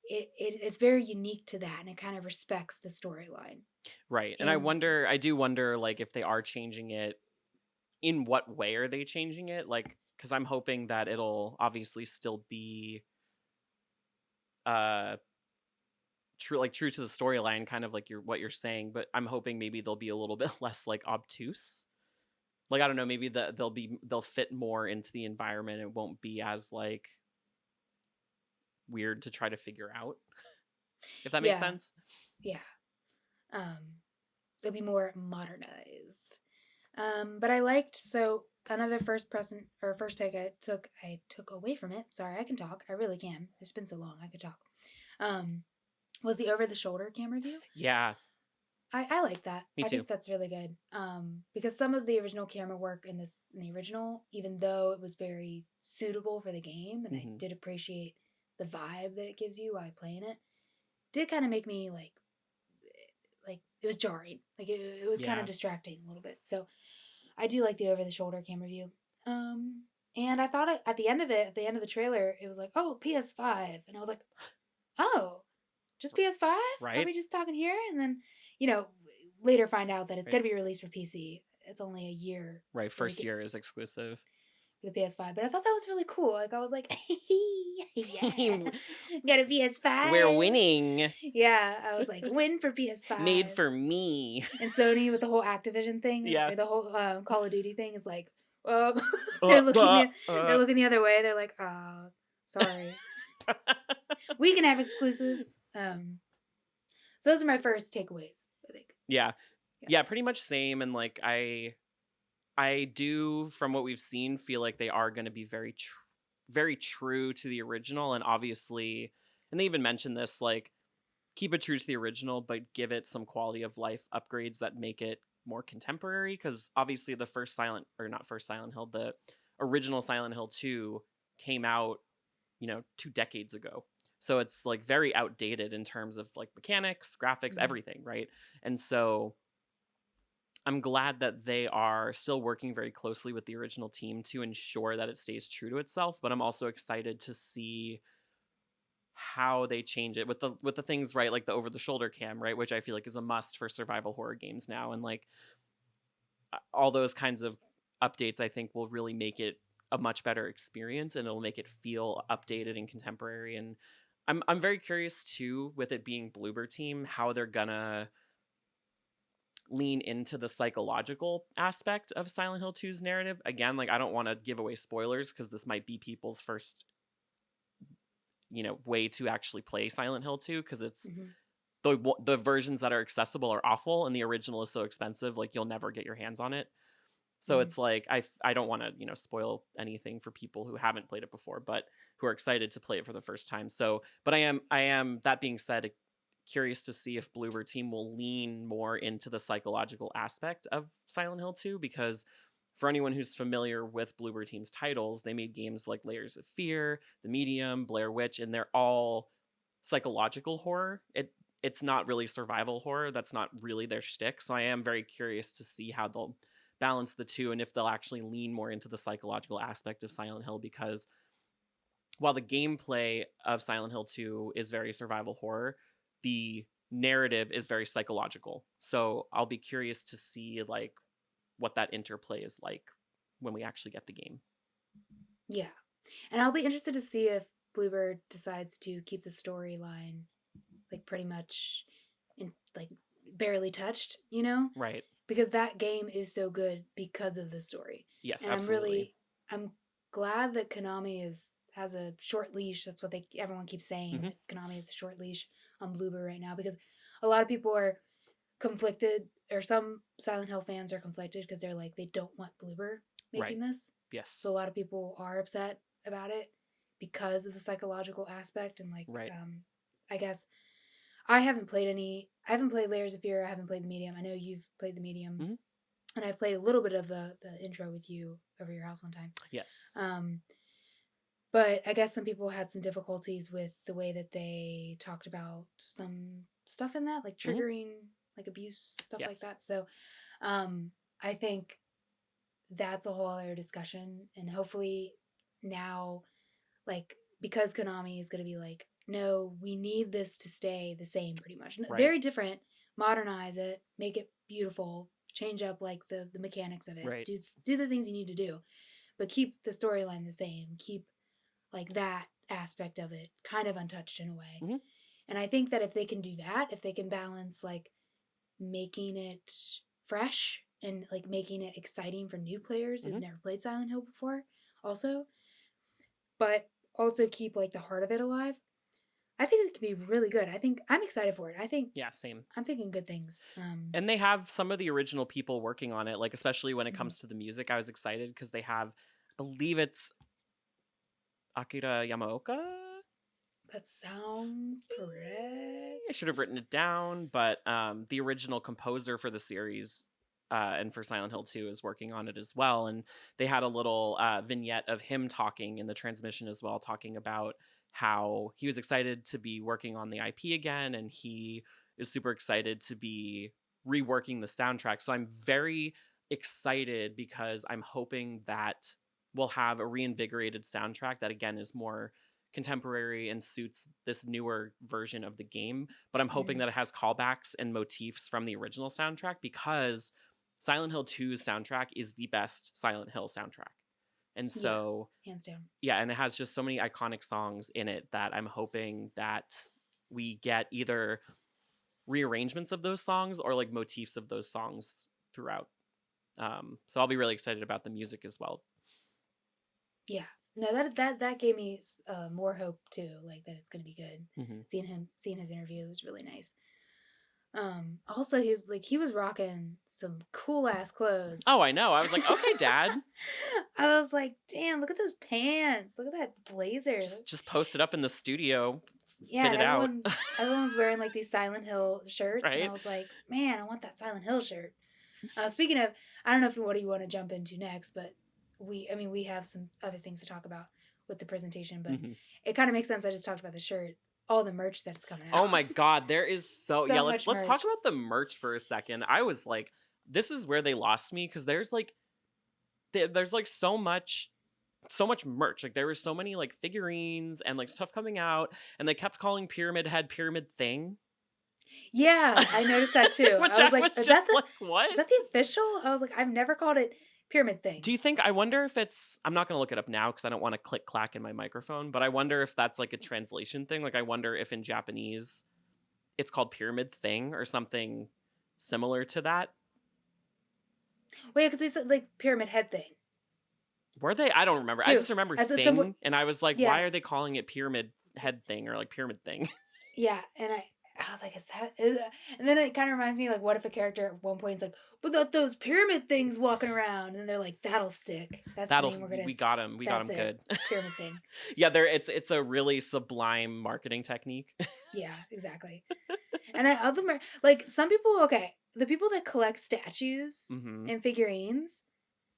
[SPEAKER 1] it's very unique to that, and it kind of respects the storyline.
[SPEAKER 2] Right. And
[SPEAKER 1] And
[SPEAKER 2] I do wonder like if they are changing it, in what way are they changing it? Like cuz I'm hoping that it'll obviously still be uh true to the storyline, kind of like what you're saying, but I'm hoping maybe they'll be a little bit less like obtuse. Like I don't know, maybe they'll fit more into the environment. It won't be as like weird to try to figure out, if that makes
[SPEAKER 1] yeah,
[SPEAKER 2] sense.
[SPEAKER 1] yeah, um, they'll be more modernized. But I liked so another first present or first take I took away from it. Sorry, I can talk. I really can. It's been so long. I could talk. Um, was the over the shoulder camera view.
[SPEAKER 2] Yeah,
[SPEAKER 1] I like that.
[SPEAKER 2] me
[SPEAKER 1] I
[SPEAKER 2] too.
[SPEAKER 1] think that's really good. Because some of the original camera work in the original, even though it was very suitable for the game, and I
[SPEAKER 2] Hmm.
[SPEAKER 1] did appreciate the vibe that it gives you while playing it, did kind of make me like it was jarring. Like it was kind of
[SPEAKER 2] Yeah.
[SPEAKER 1] distracting a little bit. So I do like the over the shoulder camera view. Um, and I thought at the end of it, at the end of the trailer, it was like, oh, PS5, and I was like, oh, just PS5? Are
[SPEAKER 2] Right?
[SPEAKER 1] we just talking here? And then, you know, later find out that it's
[SPEAKER 2] Right.
[SPEAKER 1] gonna be released for PC. It's only a year
[SPEAKER 2] Right.
[SPEAKER 1] that it
[SPEAKER 2] First
[SPEAKER 1] gets
[SPEAKER 2] year is exclusive.
[SPEAKER 1] for the PS5. But I thought that was really cool. Like I was like, yeah, got a
[SPEAKER 2] We're
[SPEAKER 1] PS5.
[SPEAKER 2] winning.
[SPEAKER 1] Yeah, I was like, win for
[SPEAKER 2] Made
[SPEAKER 1] PS5.
[SPEAKER 2] for me.
[SPEAKER 1] And Sony with the whole Activision thing
[SPEAKER 2] Yeah.
[SPEAKER 1] or the whole Call of Duty thing is like, oh,
[SPEAKER 2] Uh, uh,
[SPEAKER 1] they're
[SPEAKER 2] uh.
[SPEAKER 1] looking the other way. They're like, oh, sorry, we can have exclusives. So those are my first takeaways. I think.
[SPEAKER 2] Yeah.
[SPEAKER 1] Yeah.
[SPEAKER 2] Yeah, pretty much same. And like I do, from what we've seen, feel like they are going to be very true to the original, and obviously, and they even mentioned this, like, keep it true to the original, but give it some quality of life upgrades that make it more contemporary. Because obviously, the first Silent, or not first Silent Hill, the original Silent Hill 2 came out, 2 decades ago. So it's like very outdated in terms of like mechanics, graphics,
[SPEAKER 1] Mhm.
[SPEAKER 2] everything, right? And so I'm glad that they are still working very closely with the original team to ensure that it stays true to itself, but I'm also excited to see how they change it with the things, right, like the over the shoulder cam, right, which I feel like is a must for survival horror games now, and like all those kinds of updates I think will really make it a much better experience, and it'll make it feel updated and contemporary. And I'm very curious too, with it being Bloober team, how they're gonna lean into the psychological aspect of Silent Hill 2's narrative. Again, like I don't want to give away spoilers because this might be people's first, way to actually play Silent Hill 2, because it's
[SPEAKER 1] Mhm.
[SPEAKER 2] the versions that are accessible are awful and the original is so expensive, like you'll never get your hands on it. So
[SPEAKER 1] Mhm.
[SPEAKER 2] it's like I don't want to, spoil anything for people who haven't played it before, but who are excited to play it for the first time. So, but I am that being said, curious to see if Bloober Team will lean more into the psychological aspect of Silent Hill 2, because for anyone who's familiar with Bloober Team's titles, they made games like Layers of Fear, The Medium, Blair Witch, and they're all psychological horror. It's not really survival horror. That's not really their shtick. So I am very curious to see how they'll balance the two, and if they'll actually lean more into the psychological aspect of Silent Hill, because while the gameplay of Silent Hill 2 is very survival horror, the narrative is very psychological. So I'll be curious to see like what that interplay is like when we actually get the game.
[SPEAKER 1] Yeah, and I'll be interested to see if Bluebird decides to keep the storyline like pretty much in like barely touched,
[SPEAKER 2] Right.
[SPEAKER 1] because that game is so good because of the story.
[SPEAKER 2] Yes,
[SPEAKER 1] And
[SPEAKER 2] absolutely.
[SPEAKER 1] I'm glad that Konami is has a short leash. That's what everyone keeps saying,
[SPEAKER 2] Hmm.
[SPEAKER 1] that Konami has a short leash on Bloober right now, because a lot of people are conflicted, or some Silent Hill fans are conflicted because they're like they don't want Bloober
[SPEAKER 2] Right.
[SPEAKER 1] making this. So a
[SPEAKER 2] Yes.
[SPEAKER 1] lot of people are upset about it because of the psychological aspect, and like
[SPEAKER 2] Right.
[SPEAKER 1] I guess I haven't played Layers of Fear, I haven't played the medium. I know you've played the medium,
[SPEAKER 2] Hmm.
[SPEAKER 1] and I've played a little bit of the intro with you over your house one time.
[SPEAKER 2] Yes.
[SPEAKER 1] Um, but I guess some people had some difficulties with the way that they talked about some stuff in that, like
[SPEAKER 2] Hmm.
[SPEAKER 1] triggering, like abuse, stuff like
[SPEAKER 2] Yes.
[SPEAKER 1] that. So um, I think that's a whole other discussion, and hopefully now, like, because Konami is going to be like, no, we need this to stay the same, pretty much.
[SPEAKER 2] Right.
[SPEAKER 1] Very different. Modernize it, make it beautiful, change up like the mechanics of it,
[SPEAKER 2] Right.
[SPEAKER 1] do the things you need to do, but keep the storyline the same. Keep like that aspect of it kind of untouched in a way.
[SPEAKER 2] Hmm.
[SPEAKER 1] And I think that if they can do that, if they can balance like making it fresh and like making it exciting for new players who've
[SPEAKER 2] Hmm.
[SPEAKER 1] never played Silent Hill before, also, but also keep like the heart of it alive, I think it could be really good. I think I'm excited for it.
[SPEAKER 2] Yeah, same.
[SPEAKER 1] I'm thinking good things.
[SPEAKER 2] And they have some of the original people working on it, like especially when it
[SPEAKER 1] Mhm.
[SPEAKER 2] comes to the music. I was excited because they have, I believe it's Akira Yamaoka.
[SPEAKER 1] That sounds
[SPEAKER 2] I should have
[SPEAKER 1] correct.
[SPEAKER 2] written it down, but the original composer for the series and for Silent Hill 2 is working on it as well. And they had a little vignette of him talking in the transmission as well, talking about how he was excited to be working on the IP again, and he is super excited to be reworking the soundtrack. So I'm very excited because I'm hoping that we'll have a reinvigorated soundtrack that again is more contemporary and suits this newer version of the game. But I'm hoping
[SPEAKER 1] Mhm.
[SPEAKER 2] that it has callbacks and motifs from the original soundtrack because Silent Hill 2's soundtrack is the best Silent Hill soundtrack. And
[SPEAKER 1] Yeah,
[SPEAKER 2] so,
[SPEAKER 1] hands down.
[SPEAKER 2] yeah, and it has just so many iconic songs in it that I'm hoping that we get either rearrangements of those songs or like motifs of those songs throughout. So I'll be really excited about the music as well.
[SPEAKER 1] Yeah. No, that gave me more hope too, like that it's gonna be good.
[SPEAKER 2] Hmm.
[SPEAKER 1] Seeing his interview was really nice. Also he was rocking some cool ass clothes.
[SPEAKER 2] Oh, I know. I was like, okay, Dad,
[SPEAKER 1] I was like, damn, look at those pants. Look at that blazer.
[SPEAKER 2] just post it up in the studio,
[SPEAKER 1] Yeah,
[SPEAKER 2] fit
[SPEAKER 1] and
[SPEAKER 2] it out,
[SPEAKER 1] everyone was wearing like these Silent Hill shirts, and I
[SPEAKER 2] right?
[SPEAKER 1] was like, man, I want that Silent Hill shirt. Speaking of, I don't know if what do you want to jump into next, but we have some other things to talk about with the presentation, but
[SPEAKER 2] Hmm.
[SPEAKER 1] it kind of makes sense. I just talked about the shirt, all the merch that's coming out.
[SPEAKER 2] Oh my God, there is so yeah.
[SPEAKER 1] So
[SPEAKER 2] Let's
[SPEAKER 1] much
[SPEAKER 2] let's talk
[SPEAKER 1] merch.
[SPEAKER 2] about the merch for a second. I was like, this is where they lost me because there's like there's like so much merch. Like there were so many like figurines and like stuff coming out, and they kept calling Pyramid Head Pyramid Thing,
[SPEAKER 1] Yeah, I noticed that too.
[SPEAKER 2] which
[SPEAKER 1] I was
[SPEAKER 2] I
[SPEAKER 1] like,
[SPEAKER 2] was just like, what?
[SPEAKER 1] is that the official? I was like, I've never called it pyramid
[SPEAKER 2] Do
[SPEAKER 1] thing.
[SPEAKER 2] you think? I wonder if it's. I'm not gonna look it up now because I don't want to click clack in my microphone. But I wonder if that's like a translation thing. Like I wonder if in Japanese it's called Pyramid Thing or something similar to that.
[SPEAKER 1] Wait, because they said like pyramid head thing
[SPEAKER 2] Were they? I don't remember. I
[SPEAKER 1] too.
[SPEAKER 2] just remember
[SPEAKER 1] At some point,
[SPEAKER 2] thing, and I was like,
[SPEAKER 1] yeah,
[SPEAKER 2] why are they calling it pyramid head thing or like pyramid thing?
[SPEAKER 1] yeah, and I was like, and then it kind of reminds me like, what if a character at one point is like, but that those pyramid things walking around, and they're like, that'll stick. That's the
[SPEAKER 2] That'll
[SPEAKER 1] name we're gonna.
[SPEAKER 2] we got him. We got
[SPEAKER 1] That's
[SPEAKER 2] him
[SPEAKER 1] it.
[SPEAKER 2] good.
[SPEAKER 1] Pyramid thing.
[SPEAKER 2] Yeah, there. It's a really sublime marketing technique.
[SPEAKER 1] Yeah, exactly. And like some people, okay, the people that collect statues
[SPEAKER 2] Hmm.
[SPEAKER 1] and figurines,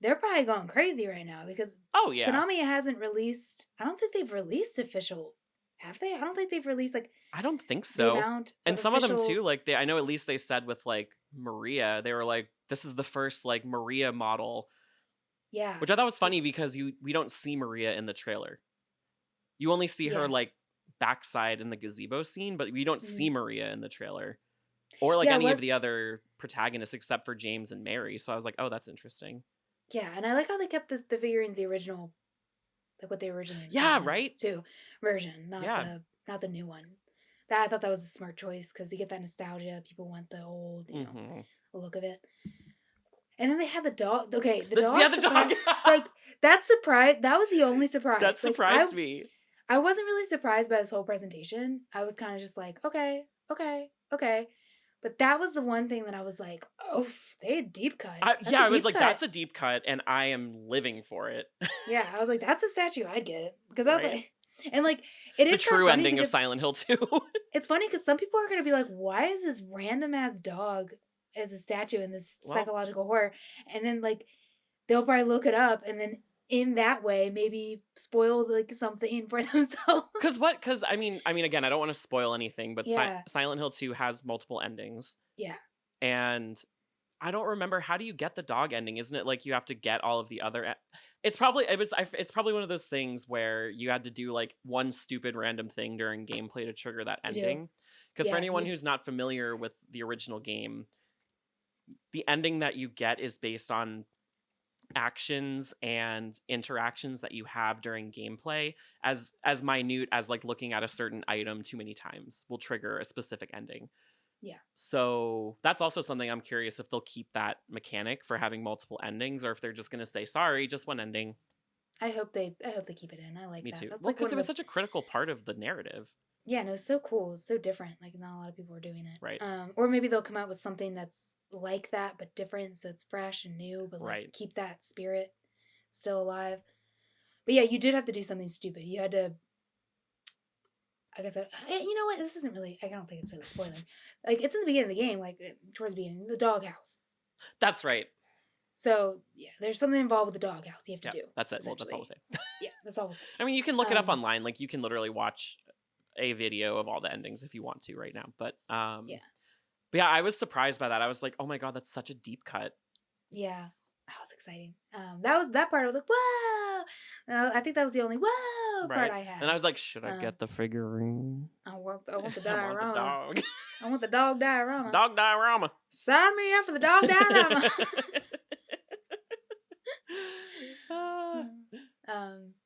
[SPEAKER 1] they're probably going crazy right now because
[SPEAKER 2] Oh yeah.
[SPEAKER 1] Konami hasn't released. I don't think they've released official. Have they? I don't think they've released like
[SPEAKER 2] I don't think
[SPEAKER 1] the
[SPEAKER 2] so.
[SPEAKER 1] amount
[SPEAKER 2] And
[SPEAKER 1] of
[SPEAKER 2] some of them too,
[SPEAKER 1] official.
[SPEAKER 2] like I know at least they said with like Maria, they were like, this is the first like Maria model,
[SPEAKER 1] Yeah,
[SPEAKER 2] which I thought was
[SPEAKER 1] y-
[SPEAKER 2] funny because we don't see Maria in the trailer. You only see her
[SPEAKER 1] yeah,
[SPEAKER 2] like backside in the gazebo scene, but we don't
[SPEAKER 1] mhm.
[SPEAKER 2] see Maria in the trailer. Or like
[SPEAKER 1] Yeah. It
[SPEAKER 2] any of
[SPEAKER 1] was
[SPEAKER 2] the other protagonists except for James and Mary. So I was like, oh, that's interesting.
[SPEAKER 1] yeah, and I like how they kept the figurines the original, like what they originally
[SPEAKER 2] Yeah,
[SPEAKER 1] Silent Hill
[SPEAKER 2] right?
[SPEAKER 1] 2 version,
[SPEAKER 2] Yeah.
[SPEAKER 1] not the new one. That I thought that was a smart choice because you get that nostalgia. People want the old,
[SPEAKER 2] Hmm.
[SPEAKER 1] look of it. And then they had the dog. Okay, the
[SPEAKER 2] Yeah,
[SPEAKER 1] dog
[SPEAKER 2] the
[SPEAKER 1] surprise.
[SPEAKER 2] dog.
[SPEAKER 1] Like that surprise. That was the only surprise.
[SPEAKER 2] That
[SPEAKER 1] Like
[SPEAKER 2] surprised me.
[SPEAKER 1] I wasn't really surprised by this whole presentation. I was kind of just like, okay, okay, okay. But that was the one thing that I was like, oh, they deep cut. That's
[SPEAKER 2] Yeah,
[SPEAKER 1] a
[SPEAKER 2] I was
[SPEAKER 1] deep
[SPEAKER 2] like,
[SPEAKER 1] cut.
[SPEAKER 2] that's a deep cut, and I am living for it.
[SPEAKER 1] Yeah, I was like, that's a statue I'd get because I was
[SPEAKER 2] Right?
[SPEAKER 1] like, and like it
[SPEAKER 2] The
[SPEAKER 1] is kind of
[SPEAKER 2] true
[SPEAKER 1] funny
[SPEAKER 2] ending of
[SPEAKER 1] because
[SPEAKER 2] Silent Hill 2.
[SPEAKER 1] it's funny because some people are gonna be like, why is this random ass dog as a statue in this
[SPEAKER 2] Well,
[SPEAKER 1] psychological horror? And then like they'll probably look it up and then in that way maybe spoil like something for themselves.
[SPEAKER 2] cuz I mean again, I don't want to spoil anything, but
[SPEAKER 1] Yeah.
[SPEAKER 2] Silent Hill 2 has multiple endings,
[SPEAKER 1] Yeah.
[SPEAKER 2] and I don't remember, how do you get the dog ending? Isn't it like you have to get all of the other it's probably one of those things where you had to do like one stupid random thing during gameplay to trigger that
[SPEAKER 1] You do.
[SPEAKER 2] ending. Because for
[SPEAKER 1] Yeah,
[SPEAKER 2] anyone who's not familiar with the original game, the ending that you get is based on actions and interactions that you have during gameplay, as minute as like looking at a certain item too many times will trigger a specific ending.
[SPEAKER 1] yeah.
[SPEAKER 2] So that's also something I'm curious if they'll keep that mechanic for having multiple endings, or if they're just going to say, sorry, just one ending.
[SPEAKER 1] I hope they keep it in. I like
[SPEAKER 2] Me
[SPEAKER 1] that.
[SPEAKER 2] too.
[SPEAKER 1] That's
[SPEAKER 2] Well,
[SPEAKER 1] like one
[SPEAKER 2] because
[SPEAKER 1] of
[SPEAKER 2] it was
[SPEAKER 1] the
[SPEAKER 2] such a critical part of the narrative.
[SPEAKER 1] yeah, no, it's so cool. It's so different. Like not a lot of people are doing it.
[SPEAKER 2] Right.
[SPEAKER 1] Or maybe they'll come out with something that's like that but different so it's fresh and new but like
[SPEAKER 2] Right.
[SPEAKER 1] keep that spirit still alive. But yeah, you did have to do something stupid. You had to I guess you know what? This isn't really. I don't think it's really spoiling. Like it's in the beginning of the game, like towards the beginning, the doghouse.
[SPEAKER 2] That's right.
[SPEAKER 1] So yeah, there's something involved with the doghouse you have to
[SPEAKER 2] Yeah,
[SPEAKER 1] do.
[SPEAKER 2] that's it. Well, that's all I'll
[SPEAKER 1] Essentially,
[SPEAKER 2] say.
[SPEAKER 1] yeah, that's all we'll say.
[SPEAKER 2] I mean, you can look it up
[SPEAKER 1] Um,
[SPEAKER 2] online. Like, you can literally watch a video of all the endings if you want to right now. But
[SPEAKER 1] yeah,
[SPEAKER 2] But yeah, I was surprised by that. I was like, "Oh my god, that's such a deep cut."
[SPEAKER 1] Yeah, that was exciting. That part I was like, "Whoa!" I think that was the only "whoa" part
[SPEAKER 2] Right?
[SPEAKER 1] I
[SPEAKER 2] And I
[SPEAKER 1] had.
[SPEAKER 2] was like, "Should I
[SPEAKER 1] Um,
[SPEAKER 2] get the figurine?
[SPEAKER 1] I want the
[SPEAKER 2] I want the
[SPEAKER 1] diorama.
[SPEAKER 2] dog."
[SPEAKER 1] I want the dog diorama.
[SPEAKER 2] Dog diorama.
[SPEAKER 1] Sign me up for the dog diorama.
[SPEAKER 2] Ah.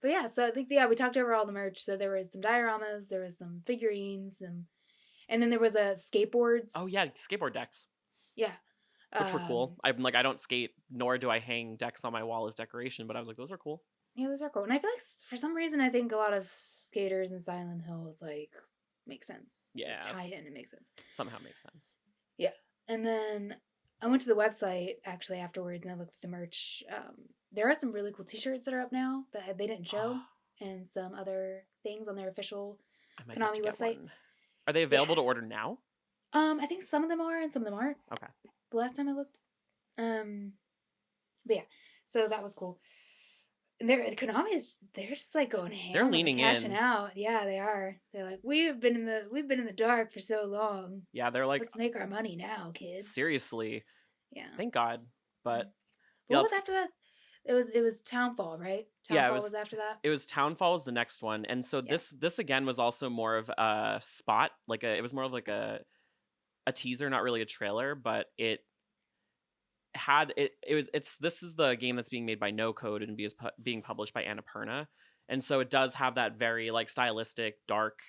[SPEAKER 1] But yeah, so I think yeah, we talked over all the merch. So there was some dioramas, there was some figurines, and then there was a
[SPEAKER 2] Oh,
[SPEAKER 1] skateboards.
[SPEAKER 2] yeah, skateboard decks,
[SPEAKER 1] Yeah.
[SPEAKER 2] which were cool.
[SPEAKER 1] Um,
[SPEAKER 2] I'm like, I don't skate, nor do I hang decks on my wall as decoration, but I was like, "Those are cool."
[SPEAKER 1] yeah, those are cool. And I feel like for some reason I think a lot of skaters in Silent Hill it's like makes sense. Like
[SPEAKER 2] Yeah,
[SPEAKER 1] tie in, it makes sense.
[SPEAKER 2] somehow makes sense.
[SPEAKER 1] Yeah. And then I went to the website actually afterwards and I looked at the merch. There are some really cool t-shirts that are up now that they didn't show and some other things on their official
[SPEAKER 2] I might have to
[SPEAKER 1] Konami
[SPEAKER 2] get
[SPEAKER 1] website.
[SPEAKER 2] one. Are they
[SPEAKER 1] Yeah.
[SPEAKER 2] available to order now?
[SPEAKER 1] I think some of them are and some of them aren't.
[SPEAKER 2] Okay.
[SPEAKER 1] The last time I looked. Um, but yeah, so that was cool. And Konami they're just like going
[SPEAKER 2] They're
[SPEAKER 1] ham on the
[SPEAKER 2] leaning
[SPEAKER 1] cashing
[SPEAKER 2] in.
[SPEAKER 1] out. Yeah, they are. They're like, we've been in the dark for so long.
[SPEAKER 2] Yeah, they're like,
[SPEAKER 1] Let's make our money now, kids.
[SPEAKER 2] seriously,
[SPEAKER 1] Yeah.
[SPEAKER 2] thank God.
[SPEAKER 1] Mm.
[SPEAKER 2] But
[SPEAKER 1] But
[SPEAKER 2] yeah,
[SPEAKER 1] what
[SPEAKER 2] let's
[SPEAKER 1] was after that? It was Townfall, right?
[SPEAKER 2] yeah,
[SPEAKER 1] Townfall was after that.
[SPEAKER 2] it was Townfall was the next one. And so
[SPEAKER 1] Yeah.
[SPEAKER 2] this again was also more of a spot, like it was more of like a teaser, not really a trailer, but this is the game that's being made by No Code and being published by Annapurna. And so it does have that very like stylistic dark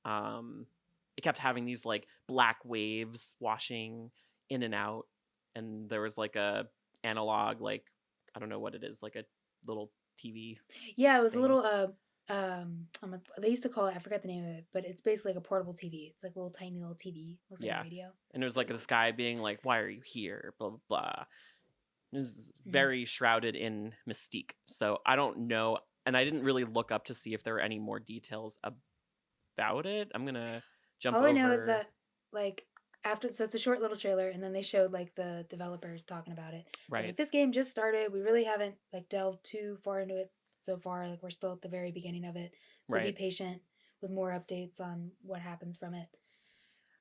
[SPEAKER 2] it kept having these like black waves washing in and out, and there was like a analog, like I don't know what it is, like a little TV
[SPEAKER 1] Yeah, it was a
[SPEAKER 2] thing.
[SPEAKER 1] little they used to call it, I forgot the name of it, but it's basically like a portable TV. It's like a little tiny little TV. Looks like a
[SPEAKER 2] Yeah.
[SPEAKER 1] radio.
[SPEAKER 2] And it was
[SPEAKER 1] It's
[SPEAKER 2] like
[SPEAKER 1] really
[SPEAKER 2] the
[SPEAKER 1] cool.
[SPEAKER 2] sky being like, "Why are you here?" Blah blah blah. It was
[SPEAKER 1] Mhm.
[SPEAKER 2] very shrouded in mystique. So I don't know, and I didn't really look up to see if there were any more details about it. I'm gonna jump
[SPEAKER 1] All I know is
[SPEAKER 2] over.
[SPEAKER 1] that like after so it's a short little trailer and then they showed like the developers talking about it. They're
[SPEAKER 2] Right,
[SPEAKER 1] like this game just started. We really haven't like delved too far into it so far. Like we're still at the very beginning of it. So be
[SPEAKER 2] right.
[SPEAKER 1] patient with more updates on what happens from it.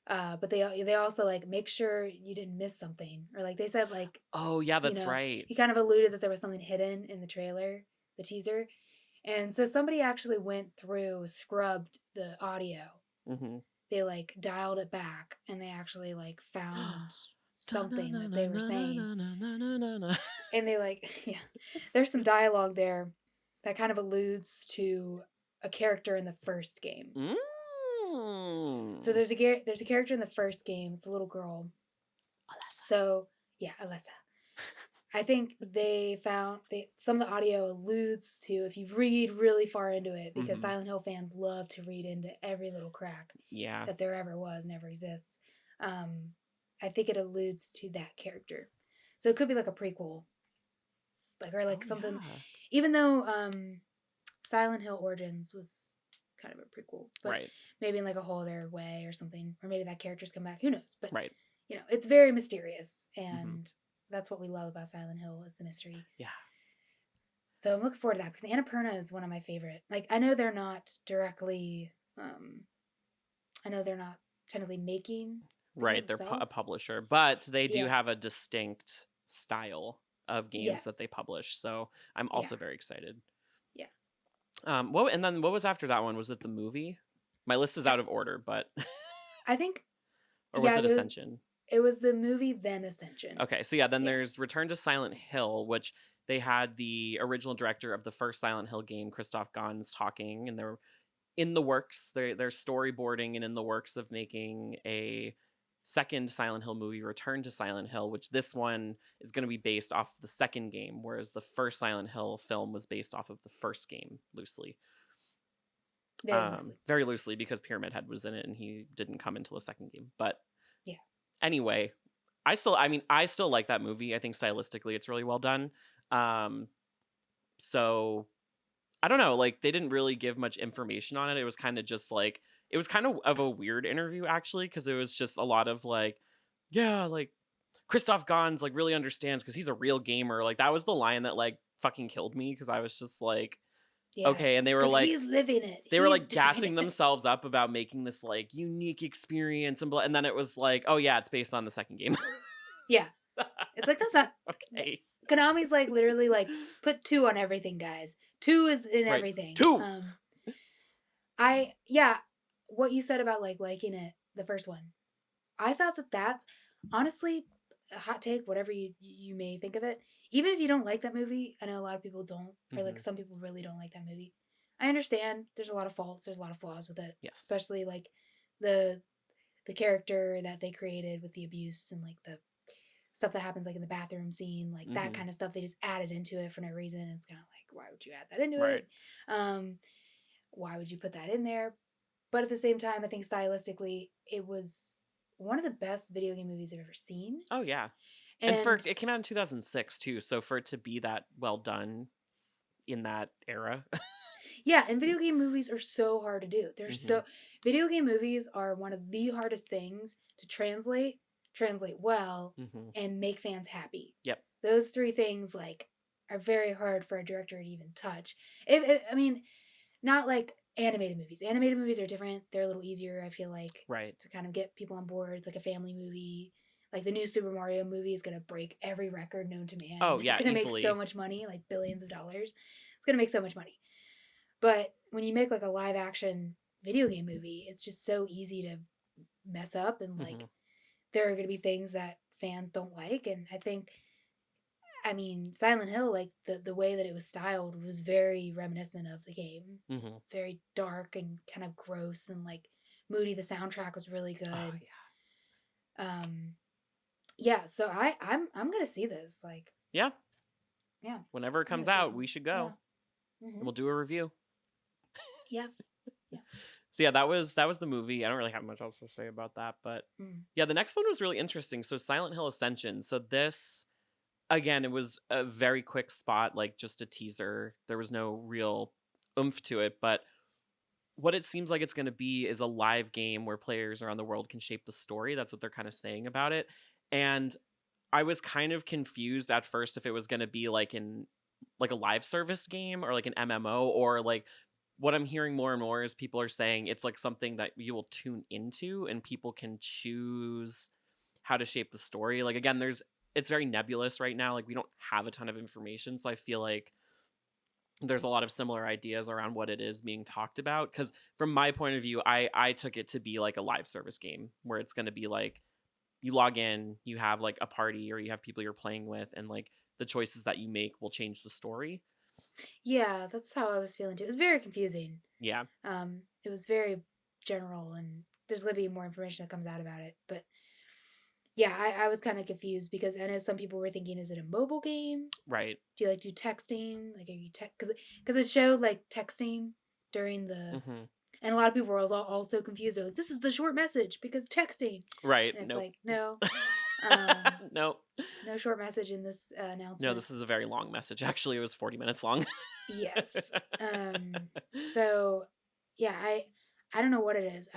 [SPEAKER 1] But they also like make sure you didn't miss something or like they said like
[SPEAKER 2] Oh yeah, that's right.
[SPEAKER 1] he kind of alluded that there was something hidden in the trailer, the teaser, and so somebody actually went through scrubbed the audio.
[SPEAKER 2] Mm-hmm.
[SPEAKER 1] They like dialed it back and they actually like found something that they were saying and they like yeah there's some dialogue there that kind of alludes to a character in the first game. So
[SPEAKER 2] Mm.
[SPEAKER 1] there's a character in the first game. It's a little girl.
[SPEAKER 2] Alyssa.
[SPEAKER 1] So yeah, Alyssa. I think some of the audio alludes to if you read really far into it because
[SPEAKER 2] Mm-hmm.
[SPEAKER 1] Silent Hill fans love to read into every little crack
[SPEAKER 2] Yeah.
[SPEAKER 1] that there ever was and ever exists. I think it alludes to that character, so it could be like a prequel, like or like
[SPEAKER 2] Oh
[SPEAKER 1] something.
[SPEAKER 2] yeah.
[SPEAKER 1] Even though Silent Hill Origins was kind of a prequel, but
[SPEAKER 2] Right.
[SPEAKER 1] maybe in like a whole other way or something, or maybe that character's come back. Who knows? But
[SPEAKER 2] Right.
[SPEAKER 1] it's very mysterious,
[SPEAKER 2] Mm-hmm.
[SPEAKER 1] and that's what we love about Silent Hill is the mystery.
[SPEAKER 2] Yeah.
[SPEAKER 1] So I'm looking forward to that because Annapurna is one of my favorite. Like I know they're not directly, I know they're not technically making the game
[SPEAKER 2] Right. They're
[SPEAKER 1] itself.
[SPEAKER 2] a publisher, but they do
[SPEAKER 1] Yeah.
[SPEAKER 2] have a distinct style of games that they
[SPEAKER 1] Yes.
[SPEAKER 2] publish. So I'm
[SPEAKER 1] Yeah.
[SPEAKER 2] also very excited.
[SPEAKER 1] Yeah.
[SPEAKER 2] What was after that one? Was it the movie? My list is
[SPEAKER 1] I,
[SPEAKER 2] out of order, but
[SPEAKER 1] I think.
[SPEAKER 2] or was
[SPEAKER 1] Yeah.
[SPEAKER 2] it Ascension?
[SPEAKER 1] It was the movie then Ascension.
[SPEAKER 2] Okay, so yeah, then
[SPEAKER 1] Yeah.
[SPEAKER 2] there's Return to Silent Hill, which they had the original director of the first Silent Hill game, Christoph Gans, talking, and they're in the works. They're storyboarding and in the works of making a second Silent Hill movie, Return to Silent Hill, which this one is going to be based off of the second game, whereas the first Silent Hill film was based off of the first game loosely.
[SPEAKER 1] Very loosely.
[SPEAKER 2] Very loosely because Pyramid Head was in it and he didn't come until the second game. But
[SPEAKER 1] Yeah.
[SPEAKER 2] anyway, I still like that movie. I think stylistically it's really well done. So I don't know, like they didn't really give much information on it. It was kind of just like it was kind of a weird interview actually, because it was just a lot of like, yeah, like Christoph Gans like really understands because he's a real gamer. Like that was the line that like fucking killed me because I was just like,
[SPEAKER 1] Yeah,
[SPEAKER 2] okay, and
[SPEAKER 1] because he's living it.
[SPEAKER 2] they were
[SPEAKER 1] He's
[SPEAKER 2] like
[SPEAKER 1] doing
[SPEAKER 2] gassing
[SPEAKER 1] it.
[SPEAKER 2] themselves up about making this like unique experience and then it was like, oh yeah, it's based on the second game.
[SPEAKER 1] Yeah. It's like, that's not th
[SPEAKER 2] Okay.
[SPEAKER 1] Konami's, like, literally, like, "Put 2 on everything, guys. 2 is in
[SPEAKER 2] Right.
[SPEAKER 1] everything."
[SPEAKER 2] 2.
[SPEAKER 1] I yeah, what you said about, like, liking it, the first one, I thought that that's honestly, a hot take, whatever you may think of it, even if you don't like that movie, I know a lot of people don't, or, like,
[SPEAKER 2] Mhm.
[SPEAKER 1] some people really don't like that movie. I understand there's a lot of faults, there's a lot of flaws with it,
[SPEAKER 2] Yes.
[SPEAKER 1] especially, like, the the character that they created with the abuse and, like, the stuff that happens, like, in the bathroom scene, like, that
[SPEAKER 2] Mhm.
[SPEAKER 1] kinda stuff, they just added into it for no reason, it's kinda like, "Why would you add that into
[SPEAKER 2] Right.
[SPEAKER 1] it? Um, why would you put that in there?" But at the same time, I think stylistically, it was one of the best video game movies I've ever seen,
[SPEAKER 2] Oh yeah. And for
[SPEAKER 1] and
[SPEAKER 2] it came out in 2006 too, so for it to be that well done in that era.
[SPEAKER 1] yeah, and video game movies are so hard to do. They're
[SPEAKER 2] Mhm.
[SPEAKER 1] so Video game movies are one of the hardest things to translate well,
[SPEAKER 2] Mhm.
[SPEAKER 1] and make fans happy.
[SPEAKER 2] Yep.
[SPEAKER 1] Those 3 things, like, are very hard for a director to even touch. I mean, not like animated movies. Animated movies are different. They're a little easier, I feel like,
[SPEAKER 2] Right.
[SPEAKER 1] to kind of get people on board, like a family movie. Like the new Super Mario movie is gonna break every record known to man.
[SPEAKER 2] Oh
[SPEAKER 1] It's
[SPEAKER 2] yeah,
[SPEAKER 1] gonna make so
[SPEAKER 2] easily.
[SPEAKER 1] much money, like billions of dollars. It's gonna make so much money. But when you make like a live action video game movie, it's just so easy to mess up, and like
[SPEAKER 2] Mhm.
[SPEAKER 1] there are gonna be things that fans don't like. And I mean, Silent Hill, like the way that it was styled was very reminiscent of the game.
[SPEAKER 2] Mhm.
[SPEAKER 1] Very dark and kind of gross and like moody. The soundtrack was really
[SPEAKER 2] Oh
[SPEAKER 1] good.
[SPEAKER 2] yeah.
[SPEAKER 1] Um yeah, so I'm gonna see this. Like,
[SPEAKER 2] Yeah.
[SPEAKER 1] yeah,
[SPEAKER 2] Whenever it
[SPEAKER 1] I'm gonna
[SPEAKER 2] comes
[SPEAKER 1] see it
[SPEAKER 2] out, we
[SPEAKER 1] tomorrow.
[SPEAKER 2] should go
[SPEAKER 1] Yeah.
[SPEAKER 2] and
[SPEAKER 1] Hmm.
[SPEAKER 2] we'll do a review.
[SPEAKER 1] Yeah. Yeah.
[SPEAKER 2] So yeah, that was the movie. I don't really have much else to say about that, but
[SPEAKER 1] Mm.
[SPEAKER 2] yeah, the next one was really interesting. So Silent Hill Ascension. So this again, it was a very quick spot, like just a teaser. There was no real oomph to it, but what it seems like it's going to be is a live game where players around the world can shape the story. That's what they're kind of saying about it. And I was kind of confused at first if it was going to be like a live service game or like an MMO or like what I'm hearing more and more is people are saying it's like something that you will tune into and people can choose how to shape the story. Like again, it's very nebulous right now. Like we don't have a ton of information, so I feel like there's a lot of similar ideas around what it is being talked about because from my point of view, I took it to be like a live service game where it's going to be like you log in, you have like a party or you have people you're playing with and like the choices that you make will change the story.
[SPEAKER 1] Yeah, that's how I was feeling too. It was very confusing.
[SPEAKER 2] Yeah.
[SPEAKER 1] It was very general, and there's gonna be more information that comes out about it. But yeah, I was kind of confused because I know some people were thinking, is it a mobile game?
[SPEAKER 2] Right.
[SPEAKER 1] Do you like do texting? Like, are you because it showed like texting during the,
[SPEAKER 2] Mhm.
[SPEAKER 1] and a lot of people were also confused. They're like, this is the short message because texting,
[SPEAKER 2] Right.
[SPEAKER 1] and it's
[SPEAKER 2] Nope.
[SPEAKER 1] like, no, um,
[SPEAKER 2] Nope.
[SPEAKER 1] no short message in this
[SPEAKER 2] No,
[SPEAKER 1] announcement.
[SPEAKER 2] this is a very long message. Actually, it was 40 minutes long.
[SPEAKER 1] Yes. So yeah, I don't know what it is.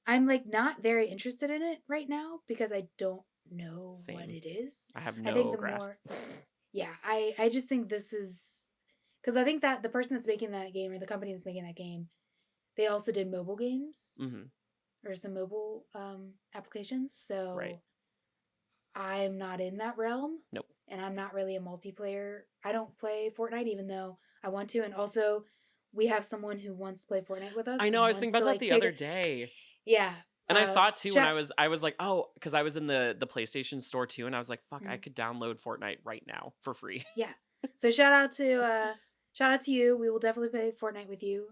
[SPEAKER 1] I'm like not very interested in it right now because I don't know what
[SPEAKER 2] Same.
[SPEAKER 1] it is.
[SPEAKER 2] I have
[SPEAKER 1] I think
[SPEAKER 2] no
[SPEAKER 1] the
[SPEAKER 2] grasp.
[SPEAKER 1] more, yeah, I just think this is because I think that the person that's making that game, or the company that's making that game, they also did mobile games
[SPEAKER 2] Mhm.
[SPEAKER 1] or some mobile applications.
[SPEAKER 2] Right.
[SPEAKER 1] So I'm not in that realm,
[SPEAKER 2] Nope.
[SPEAKER 1] and I'm not really a multiplayer. I don't play Fortnite even though I want to, and also we have someone who wants to play Fortnite with us
[SPEAKER 2] I know,
[SPEAKER 1] and
[SPEAKER 2] I was thinking
[SPEAKER 1] wants
[SPEAKER 2] about
[SPEAKER 1] to
[SPEAKER 2] that
[SPEAKER 1] like
[SPEAKER 2] the
[SPEAKER 1] take
[SPEAKER 2] other
[SPEAKER 1] it.
[SPEAKER 2] day.
[SPEAKER 1] Yeah.
[SPEAKER 2] And I saw it too when
[SPEAKER 1] Shout.
[SPEAKER 2] I was like, "Oh," because I was in the PlayStation store too, and I was like, "Fuck, I
[SPEAKER 1] Mm,
[SPEAKER 2] could download Fortnite right now for free."
[SPEAKER 1] yeah. So shout out to you. We will definitely play Fortnite with you.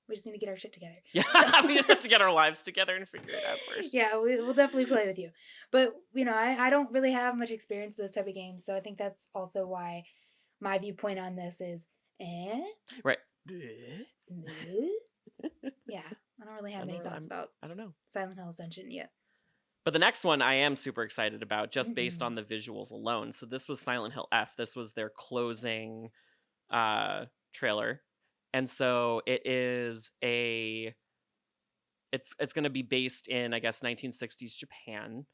[SPEAKER 1] We just need to get our shit together.
[SPEAKER 2] Yeah,
[SPEAKER 1] So
[SPEAKER 2] we just have to get our lives together and figure it out first.
[SPEAKER 1] yeah, we'll definitely play with you. But I don't really have much experience with those type of games, so I think that's also why my viewpoint on this is eh.
[SPEAKER 2] Right.
[SPEAKER 1] Eh? Yeah, I don't really
[SPEAKER 2] I
[SPEAKER 1] have
[SPEAKER 2] don't
[SPEAKER 1] many
[SPEAKER 2] really,
[SPEAKER 1] thoughts about
[SPEAKER 2] I don't know.
[SPEAKER 1] Silent Hill Ascension yet.
[SPEAKER 2] But the next one I am super excited about just based
[SPEAKER 1] Hmm.
[SPEAKER 2] on the visuals alone. So this was Silent Hill F. This was their closing trailer. And so it's going to be based in I guess 1960s Japan.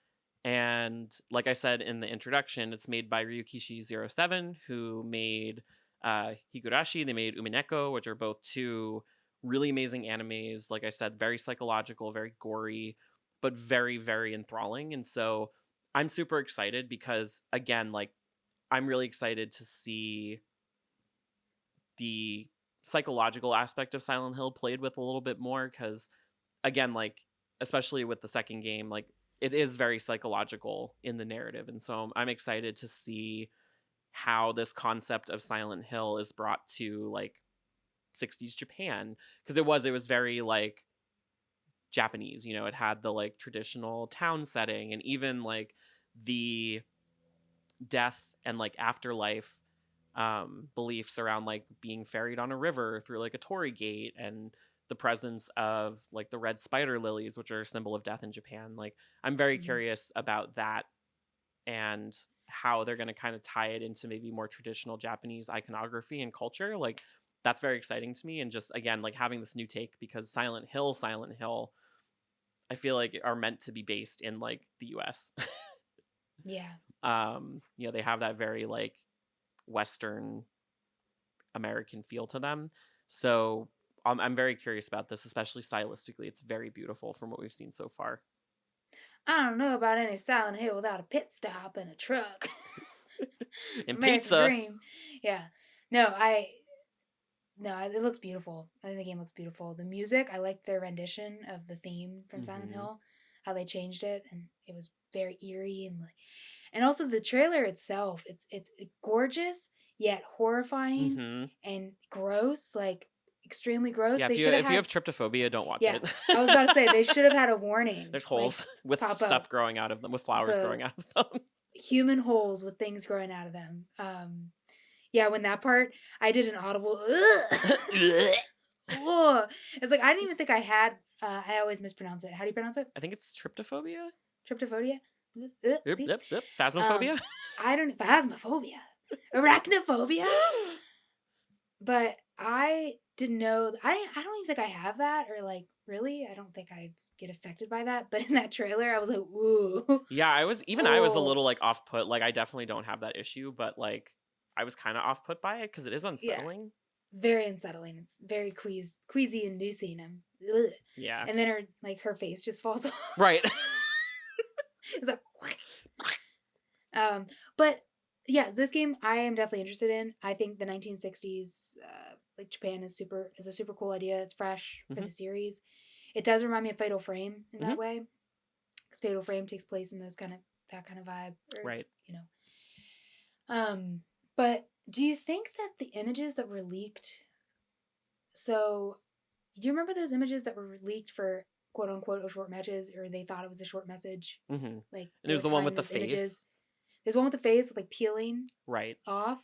[SPEAKER 2] And like I said in the introduction, it's made by Ryukishi07 who made Higurashi. They made Umineko, which are both two really amazing animes. Like I said, very psychological, very gory, but very, very enthralling. And so I'm super excited because, again, like I'm really excited to see the psychological aspect of Silent Hill played with a little bit more because, again, like especially with the second game, like it is very psychological in the narrative. And so I'm excited to see how this concept of Silent Hill is brought to like 60s Japan, because it was very like Japanese, it had the like traditional town setting, and even like the death and like afterlife beliefs around like being ferried on a river through like a torii gate, and the presence of like the red spider lilies, which are a symbol of death in Japan. Like I'm very
[SPEAKER 1] Mhm.
[SPEAKER 2] curious about that and how they're going to kind of tie it into maybe more traditional Japanese iconography and culture. Like that's very exciting to me. And just again, like having this new take, because Silent Hill, I feel like are meant to be based in like the US.
[SPEAKER 1] Yeah.
[SPEAKER 2] They have that very like Western American feel to them. So I'm very curious about this, especially stylistically. It's very beautiful from what we've seen so far.
[SPEAKER 1] I don't know about any Silent Hill without a pit stop and a truck.
[SPEAKER 2] And
[SPEAKER 1] American
[SPEAKER 2] pizza.
[SPEAKER 1] dream. Yeah. No, I no, it looks beautiful. I think the game looks beautiful. The music, I like their rendition of the theme from Silent
[SPEAKER 2] Hmm.
[SPEAKER 1] Hill, how they changed it, and it was very eerie and like, and also the trailer itself. It's gorgeous yet horrifying
[SPEAKER 2] Hmm.
[SPEAKER 1] and gross, like extremely gross.
[SPEAKER 2] Yeah,
[SPEAKER 1] They
[SPEAKER 2] if you
[SPEAKER 1] should have
[SPEAKER 2] if you
[SPEAKER 1] had,
[SPEAKER 2] have tryptophobia, don't watch
[SPEAKER 1] yeah.
[SPEAKER 2] it.
[SPEAKER 1] I was about to say they should have had a warning
[SPEAKER 2] There's
[SPEAKER 1] like
[SPEAKER 2] holes with
[SPEAKER 1] pop up
[SPEAKER 2] stuff growing out of them, with flowers growing
[SPEAKER 1] the
[SPEAKER 2] out of them.
[SPEAKER 1] human holes with things growing out of them. Yeah, when that part, I did an audible. Ugh. Ugh. It's like I didn't even think I had. I always mispronounce it. How do you pronounce it?
[SPEAKER 2] I think it's tryptophobia.
[SPEAKER 1] Tryptophobia.
[SPEAKER 2] Yep,
[SPEAKER 1] See,
[SPEAKER 2] yep, yep.
[SPEAKER 1] um,
[SPEAKER 2] Phasmophobia.
[SPEAKER 1] I don't phasmophobia, arachnophobia. But I didn't know. I don't even think I have that, or like really. I don't think I get affected by that. But in that trailer, I was like, ooh,
[SPEAKER 2] Yeah, I was a
[SPEAKER 1] oh,
[SPEAKER 2] little like off put. Like I definitely don't have that issue, but like I was kind of off put by it because it is
[SPEAKER 1] yeah.
[SPEAKER 2] unsettling.
[SPEAKER 1] Very unsettling. It's very queasy inducing. Ugh.
[SPEAKER 2] Yeah.
[SPEAKER 1] And then her face just falls off.
[SPEAKER 2] Right.
[SPEAKER 1] It's like, but yeah, this game I am definitely interested in. I think the 1960s, like Japan is a super cool idea. It's fresh for
[SPEAKER 2] Hmm.
[SPEAKER 1] the series. It does remind me of Fatal Frame in
[SPEAKER 2] Hmm.
[SPEAKER 1] that way, because Fatal Frame takes place in that kind of vibe, or
[SPEAKER 2] Right.
[SPEAKER 1] you know. Um, but do you think that the images that were leaked? So, do you remember those images that were leaked for quote unquote a short message, or they thought it was a short message?
[SPEAKER 2] Hmm.
[SPEAKER 1] Like
[SPEAKER 2] And
[SPEAKER 1] they
[SPEAKER 2] there's
[SPEAKER 1] were
[SPEAKER 2] the one with
[SPEAKER 1] tying
[SPEAKER 2] the
[SPEAKER 1] those images.
[SPEAKER 2] face.
[SPEAKER 1] There's one with the face with like peeling
[SPEAKER 2] Right.
[SPEAKER 1] off,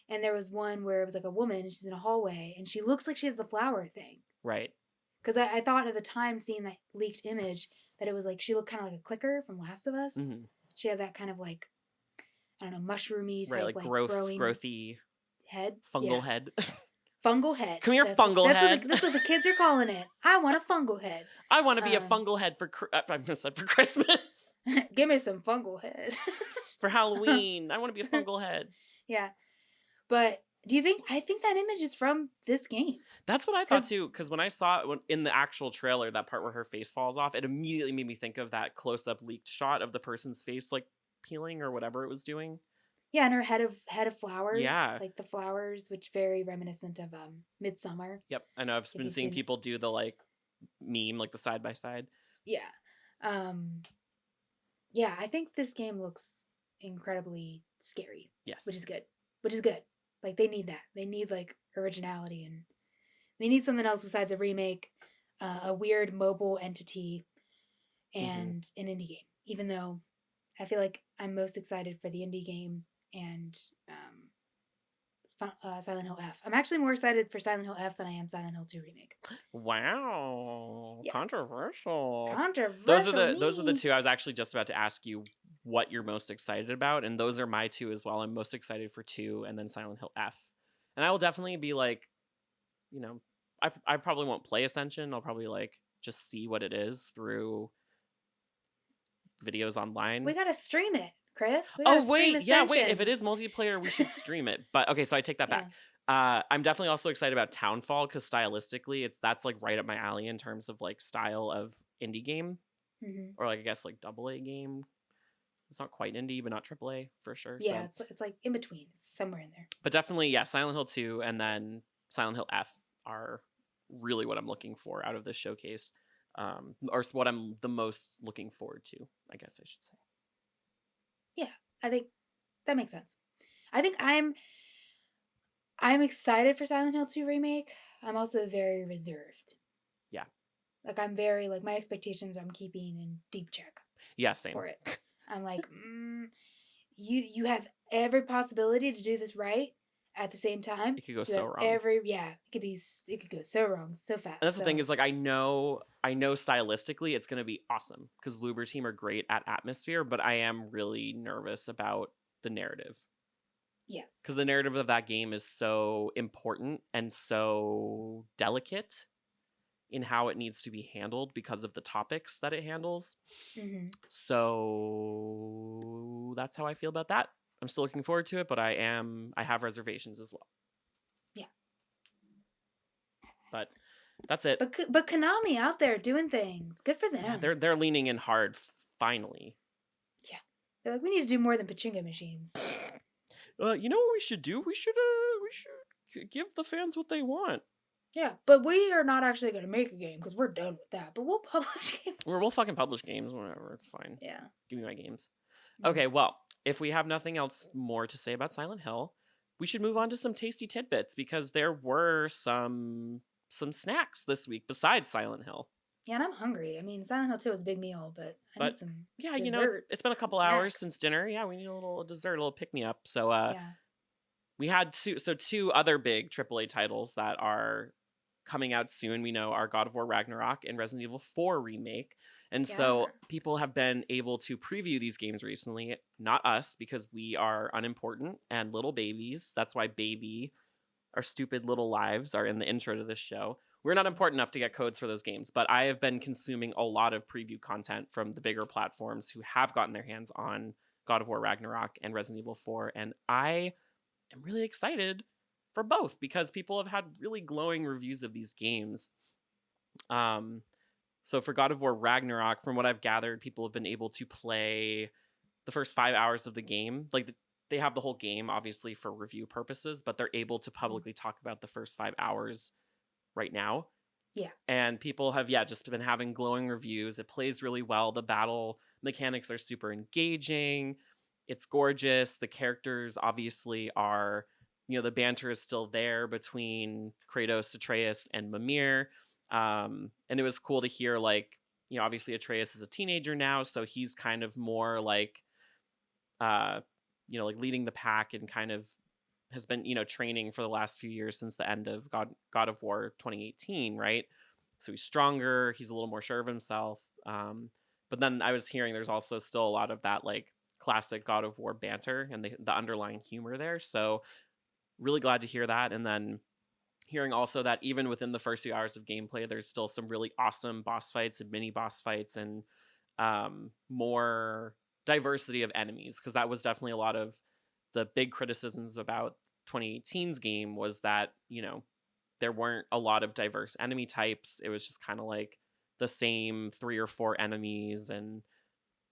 [SPEAKER 1] and there was one where it was like a woman and she's in a hallway and she looks like she has the flower thing.
[SPEAKER 2] Right.
[SPEAKER 1] Because I thought at the time seeing that leaked image that it was like she looked kind of like a clicker from Last of Us.
[SPEAKER 2] Hmm.
[SPEAKER 1] She had that kind of like, I don't know, mushroomy
[SPEAKER 2] Right.
[SPEAKER 1] type
[SPEAKER 2] Like
[SPEAKER 1] like growing
[SPEAKER 2] growthy
[SPEAKER 1] head. Yeah,
[SPEAKER 2] fungal head.
[SPEAKER 1] fungal head.
[SPEAKER 2] Come here, fungal head.
[SPEAKER 1] That's what the kids are calling it. I want a fungal head.
[SPEAKER 2] I want to be a
[SPEAKER 1] Um,
[SPEAKER 2] fungal head for I'm just said for Christmas.
[SPEAKER 1] give me some fungal head.
[SPEAKER 2] For Halloween, I want to be a fungal head.
[SPEAKER 1] Yeah, but do you think? I think that image is from this game
[SPEAKER 2] That's what I thought
[SPEAKER 1] because
[SPEAKER 2] too. Because when I saw it in the actual trailer, that part where her face falls off, it immediately made me think of that close-up leaked shot of the person's face like peeling or whatever it was doing.
[SPEAKER 1] yeah, and her head of flowers,
[SPEAKER 2] Yeah.
[SPEAKER 1] like the flowers, which very reminiscent of Midsummer.
[SPEAKER 2] Yep. I know. I've
[SPEAKER 1] If
[SPEAKER 2] been
[SPEAKER 1] you've
[SPEAKER 2] seeing
[SPEAKER 1] seen it,
[SPEAKER 2] people do the like meme, like the side by side.
[SPEAKER 1] yeah, um, yeah. I think this game looks incredibly scary, which
[SPEAKER 2] Yes.
[SPEAKER 1] is good. Which is good. Like they need that. They need like originality, and they need something else besides a remake, a weird mobile entity,
[SPEAKER 2] Hmm.
[SPEAKER 1] and an indie game. Even though I feel like I'm most excited for the indie game and Silent Hill F. I'm actually more excited for Silent Hill F than I am Silent Hill 2 remake.
[SPEAKER 2] Wow.
[SPEAKER 1] Yeah,
[SPEAKER 2] Controversial.
[SPEAKER 1] controversial
[SPEAKER 2] Those are the
[SPEAKER 1] me.
[SPEAKER 2] two I was actually just about to ask you what you're most excited about, and those are my two as well. I'm most excited for 2 and then Silent Hill F. And I will definitely be like, you know, I probably won't play Ascension. I'll probably like just see what it is through videos
[SPEAKER 1] We
[SPEAKER 2] online.
[SPEAKER 1] gotta stream it, Chris. We
[SPEAKER 2] Oh
[SPEAKER 1] gotta stream
[SPEAKER 2] wait, yeah, wait. If it
[SPEAKER 1] Ascension.
[SPEAKER 2] is multiplayer, we should stream it. But okay, so I take that
[SPEAKER 1] Yeah.
[SPEAKER 2] back. I'm definitely also excited about Townfall because stylistically, that's like right up my alley in terms of like style of indie game,
[SPEAKER 1] Mhm.
[SPEAKER 2] or like I guess like double A game. It's not quite indie, but not triple A for sure.
[SPEAKER 1] Yeah,
[SPEAKER 2] So,
[SPEAKER 1] it's like in between. It's somewhere in there.
[SPEAKER 2] but definitely, yeah, Silent Hill 2 and then Silent Hill F are really what I'm looking for out of this showcase, or what I'm the most looking forward to, I guess I should say.
[SPEAKER 1] Yeah, I think that makes sense. I think I'm excited for Silent Hill 2 remake. I'm also very reserved.
[SPEAKER 2] Yeah,
[SPEAKER 1] Like I'm very like my expectations I'm keeping in deep check
[SPEAKER 2] yeah, same.
[SPEAKER 1] for it. I'm like, you have every possibility to do this right at the same time.
[SPEAKER 2] It could go
[SPEAKER 1] You
[SPEAKER 2] so
[SPEAKER 1] have
[SPEAKER 2] wrong.
[SPEAKER 1] every it could go so wrong so
[SPEAKER 2] And that's
[SPEAKER 1] fast.
[SPEAKER 2] the thing
[SPEAKER 1] So
[SPEAKER 2] is like I know stylistically it's going to be awesome because Bloober team are great at atmosphere, but I am really nervous about the narrative
[SPEAKER 1] yes.
[SPEAKER 2] because the narrative of that game is so important and so delicate in how it needs to be handled because of the topics that it handles.
[SPEAKER 1] Hmm.
[SPEAKER 2] So that's how I feel about that. I'm still looking forward to it, but I have reservations as well.
[SPEAKER 1] Yeah.
[SPEAKER 2] But that's it.
[SPEAKER 1] But Konami out there doing things. Good for
[SPEAKER 2] Yeah,
[SPEAKER 1] them.
[SPEAKER 2] they're leaning in hard finally.
[SPEAKER 1] Yeah. They're like we need to do more than pachinko machines.
[SPEAKER 2] You know what we should do? We should give the fans what they want.
[SPEAKER 1] Yeah, but we are not actually going to make a game because we're done with that. But we'll publish games.
[SPEAKER 2] We'll fucking publish games, whatever. It's fine.
[SPEAKER 1] Yeah.
[SPEAKER 2] Give me my games.
[SPEAKER 1] Mhm.
[SPEAKER 2] Okay, well, if we have nothing else more to say about Silent Hill, we should move on to some tasty tidbits because there were some snacks this week besides Silent Hill.
[SPEAKER 1] Yeah, and I'm hungry. I mean, Silent Hill 2 was a big meal, but I need
[SPEAKER 2] But
[SPEAKER 1] some
[SPEAKER 2] yeah,
[SPEAKER 1] dessert,
[SPEAKER 2] it's been a
[SPEAKER 1] some
[SPEAKER 2] couple hours since
[SPEAKER 1] snacks.
[SPEAKER 2] dinner. Yeah, we need a little dessert, a little pick me up. So
[SPEAKER 1] Yeah.
[SPEAKER 2] we had two other big AAA titles that are coming out soon. We know are God of War Ragnarok and Resident Evil 4 remake. And
[SPEAKER 1] Yeah.
[SPEAKER 2] so people have been able to preview these games recently, not us because we are unimportant and little babies. That's why baby, our stupid little lives are in the intro to this show. We're not important enough to get codes for those games, but I have been consuming a lot of preview content from the bigger platforms who have gotten their hands on God of War Ragnarok and Resident Evil 4, and I am really excited for both because people have had really glowing reviews of these games. Um, so for God of War Ragnarok, from what I've gathered, people have been able to play the first 5 hours of the game. They have the whole game, obviously, for review purposes, but they're able to
[SPEAKER 1] Mm.
[SPEAKER 2] publicly talk about the first 5 hours right now.
[SPEAKER 1] Yeah.
[SPEAKER 2] And people have, yeah, just been having glowing reviews. It plays really well. The battle mechanics are super engaging. It's gorgeous. The characters obviously are, the banter is still there between Kratos, Atreus, and Mimir. And it was cool to hear, like, obviously Atreus is a teenager now, so he's kind of more like, uh, like leading the pack and kind of has been, training for the last few years since the end of God of War 2018, right? So he's stronger, he's a little more sure of himself. But then I was hearing there's also still a lot of that like classic God of War banter and the underlying humor there. So really glad to hear that. And then hearing also that even within the first few hours of gameplay, there's still some really awesome boss fights and mini boss fights and more diversity of enemies, because that was definitely a lot of the big criticisms about 2018's game was that there weren't a lot of diverse enemy types. It was just kind of like the same 3 or 4 enemies, and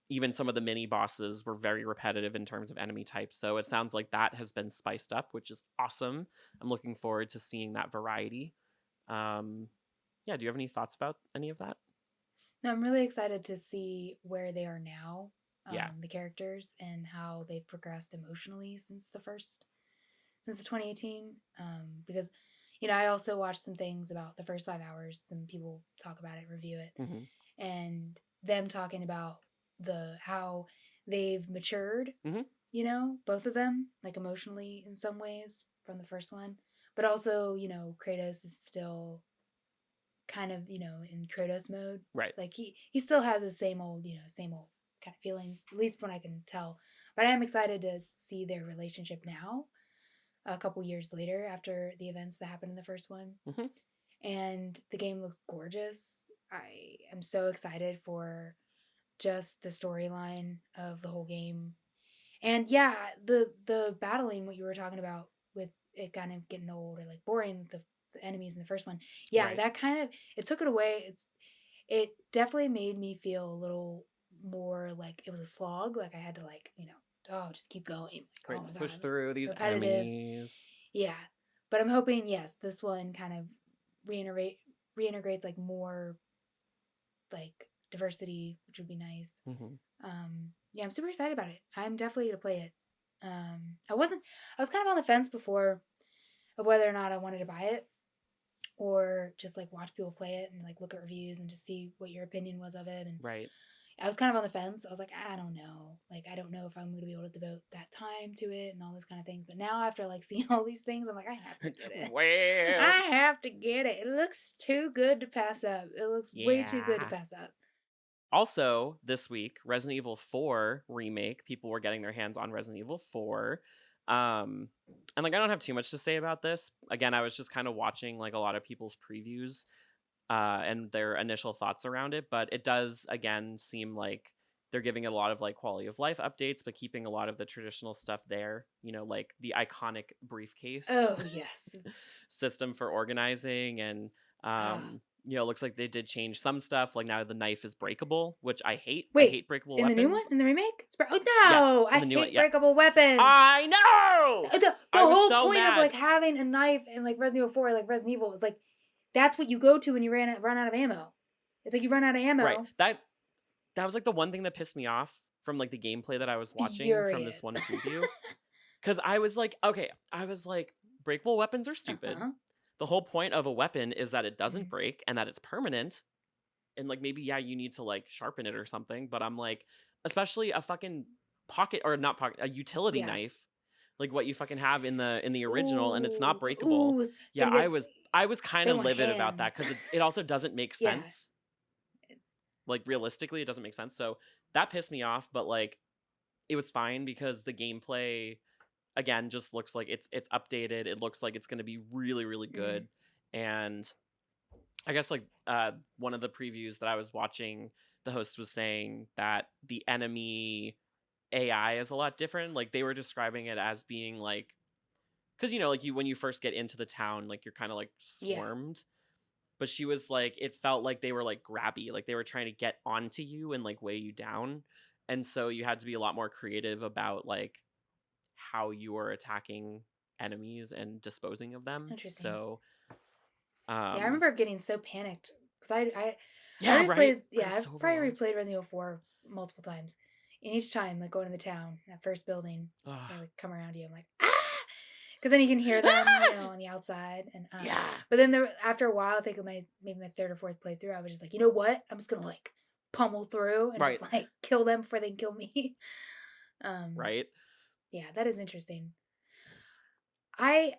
[SPEAKER 2] even some of the mini bosses were very repetitive in terms of enemy types. So it sounds like that has been spiced up, which is awesome. I'm looking forward to seeing that variety. um yeah, do you have any thoughts about any of that?
[SPEAKER 1] No, I'm really excited to see where they are now,
[SPEAKER 2] Yeah.
[SPEAKER 1] the characters, and how they've progressed emotionally since the 2018. Because, I also watched some things about the first 5 hours. Some people talk about it, review it,
[SPEAKER 2] Hmm.
[SPEAKER 1] and them talking about how they've matured.
[SPEAKER 2] Hmm.
[SPEAKER 1] Both of them, like emotionally in some ways from the first one, but also, Kratos is still kind of, in Kratos mode.
[SPEAKER 2] Right.
[SPEAKER 1] Like he still has the same old kind of feelings, at least when I can tell. But I am excited to see their relationship now, a couple years later after the events that happened in the first one.
[SPEAKER 2] Hmm.
[SPEAKER 1] And the game looks gorgeous. I am so excited for just the storyline of the whole game. And yeah, the battling what you were talking about with it kind of getting old or like boring, the enemies in the first one. Yeah,
[SPEAKER 2] Right.
[SPEAKER 1] that kind of, it took it away. It definitely made me feel a little more like it was a slog. Like I had to like, oh, just keep going. Like,
[SPEAKER 2] Right.
[SPEAKER 1] oh my
[SPEAKER 2] To push
[SPEAKER 1] God,
[SPEAKER 2] through these
[SPEAKER 1] repetitive.
[SPEAKER 2] enemies.
[SPEAKER 1] Yeah. But I'm hoping, yes, this one kind of reintegrates like more like diversity, which would be nice.
[SPEAKER 2] Mm-hmm.
[SPEAKER 1] Yeah, I'm super excited about it. I'm definitely gonna play it. I was kind of on the fence before of whether or not I wanted to buy it or just like watch people play it and like look at reviews and just see what your opinion was of it. And
[SPEAKER 2] Right.
[SPEAKER 1] I was kind of on the fence. I was like, I don't know. Like, I don't know if I'm going to be able to devote that time to it and all those kind of things. But now, after like seeing all these things, I'm like, I have to get it.
[SPEAKER 2] Well,
[SPEAKER 1] I have to get it. It looks too good to pass up. It looks way too good to
[SPEAKER 2] yeah.
[SPEAKER 1] pass up.
[SPEAKER 2] Also, this week, Resident Evil 4 remake. People were getting their hands on Resident Evil 4. And like I don't have too much to say about this. Again, I was just kind of watching like a lot of people's previews and their initial thoughts around it, but it does again seem like they're giving it a lot of like quality of life updates, but keeping a lot of the traditional stuff there, like the iconic briefcase
[SPEAKER 1] Oh, yes.
[SPEAKER 2] system for organizing. And
[SPEAKER 1] Ah.
[SPEAKER 2] it looks like they did change some stuff, like now the knife is breakable, which I
[SPEAKER 1] Wait,
[SPEAKER 2] hate breakable
[SPEAKER 1] in the new one?
[SPEAKER 2] weapons.
[SPEAKER 1] In the remake? Oh,
[SPEAKER 2] Yes,
[SPEAKER 1] no!
[SPEAKER 2] in
[SPEAKER 1] I
[SPEAKER 2] the new one.
[SPEAKER 1] hate
[SPEAKER 2] Yeah,
[SPEAKER 1] breakable weapons!
[SPEAKER 2] I know.
[SPEAKER 1] The
[SPEAKER 2] I was
[SPEAKER 1] whole
[SPEAKER 2] so
[SPEAKER 1] point of
[SPEAKER 2] mad.
[SPEAKER 1] like having a knife in like Resident Evil 4, like Resident Evil, is like that's what you go to when you run out of ammo. It's like you run out of
[SPEAKER 2] Right.
[SPEAKER 1] ammo.
[SPEAKER 2] That was like the one thing that pissed me off from like the gameplay that I was watching from this
[SPEAKER 1] Furious.
[SPEAKER 2] one preview. Cause I was like, okay, breakable weapons are stupid.
[SPEAKER 1] Uh-huh.
[SPEAKER 2] The whole point of a weapon is that it doesn't
[SPEAKER 1] Mm.
[SPEAKER 2] break and that it's permanent. And like maybe, yeah, you need to like sharpen it or something. But I'm like, especially a fucking pocket or not pocket, a utility
[SPEAKER 1] Yeah.
[SPEAKER 2] knife, like what you fucking have in the original, and it's not
[SPEAKER 1] Ooh,
[SPEAKER 2] breakable.
[SPEAKER 1] ooh,
[SPEAKER 2] Yeah,
[SPEAKER 1] gonna get.
[SPEAKER 2] I was kind
[SPEAKER 1] They
[SPEAKER 2] of
[SPEAKER 1] want
[SPEAKER 2] livid about that
[SPEAKER 1] hands.
[SPEAKER 2] because it also doesn't make
[SPEAKER 1] Yeah.
[SPEAKER 2] sense. Like realistically, it doesn't make sense. So that pissed me off, but like it was fine because the gameplay again just looks like it's updated. It looks like it's going to be really really
[SPEAKER 1] Mm.
[SPEAKER 2] good. And I guess like one of the previews that I was watching, the host was saying that the enemy AI is a lot different. Like they were describing it as being like, because like when you first get into the town, like you're kind of like
[SPEAKER 1] Yeah.
[SPEAKER 2] swarmed. But she was like, it felt like they were like grabby, like they were trying to get onto you and like weigh you down. And so you had to be a lot more creative about like how you were attacking enemies and disposing of them.
[SPEAKER 1] Interesting.
[SPEAKER 2] So
[SPEAKER 1] Yeah, I remember getting so panicked because I
[SPEAKER 2] yeah, right.
[SPEAKER 1] replayed.
[SPEAKER 2] I
[SPEAKER 1] Yeah,
[SPEAKER 2] was so
[SPEAKER 1] I've probably
[SPEAKER 2] overwhelmed.
[SPEAKER 1] replayed Resident Evil 4 multiple times, and each time, like going to the town, that first building,
[SPEAKER 2] Ugh.
[SPEAKER 1] they like come around you. I'm like, ah, because then you can hear them, on the outside, and
[SPEAKER 2] Yeah.
[SPEAKER 1] But then after a while, I think maybe my third or fourth playthrough, I was just like, you know what? I'm just gonna like pummel through and
[SPEAKER 2] Right.
[SPEAKER 1] just like kill them before they can kill me.
[SPEAKER 2] Right.
[SPEAKER 1] Yeah, that is interesting. I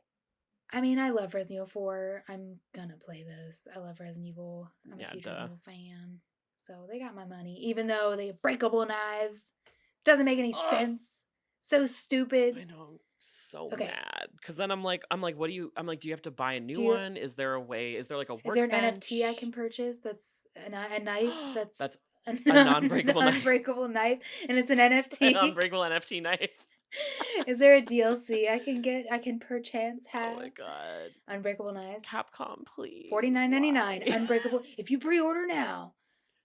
[SPEAKER 1] I mean, I love Resident Evil 4. I'm gonna play this. I love Resident Evil. I'm a
[SPEAKER 2] Yeah,
[SPEAKER 1] huge
[SPEAKER 2] duh.
[SPEAKER 1] Resident Evil fan. So they got my money, even though they have breakable knives. Doesn't make any
[SPEAKER 2] Ugh.
[SPEAKER 1] sense. So stupid.
[SPEAKER 2] I know, I'm so
[SPEAKER 1] Okay.
[SPEAKER 2] mad. Cause then I'm like, I'm like, do you have to buy a new
[SPEAKER 1] Do you
[SPEAKER 2] one? Is there a way? Is there like a
[SPEAKER 1] is there an NFT I
[SPEAKER 2] workbench?
[SPEAKER 1] can purchase that's a knife that's
[SPEAKER 2] That's
[SPEAKER 1] an
[SPEAKER 2] a non-breakable knife.
[SPEAKER 1] unbreakable knife and it's an
[SPEAKER 2] An
[SPEAKER 1] NFT?
[SPEAKER 2] unbreakable NFT knife.
[SPEAKER 1] Is there a DLC I can get? I can perchance
[SPEAKER 2] Oh my
[SPEAKER 1] have
[SPEAKER 2] god.
[SPEAKER 1] unbreakable knives.
[SPEAKER 2] Capcom, please.
[SPEAKER 1] $49.99
[SPEAKER 2] Why?
[SPEAKER 1] unbreakable. If you pre-order now,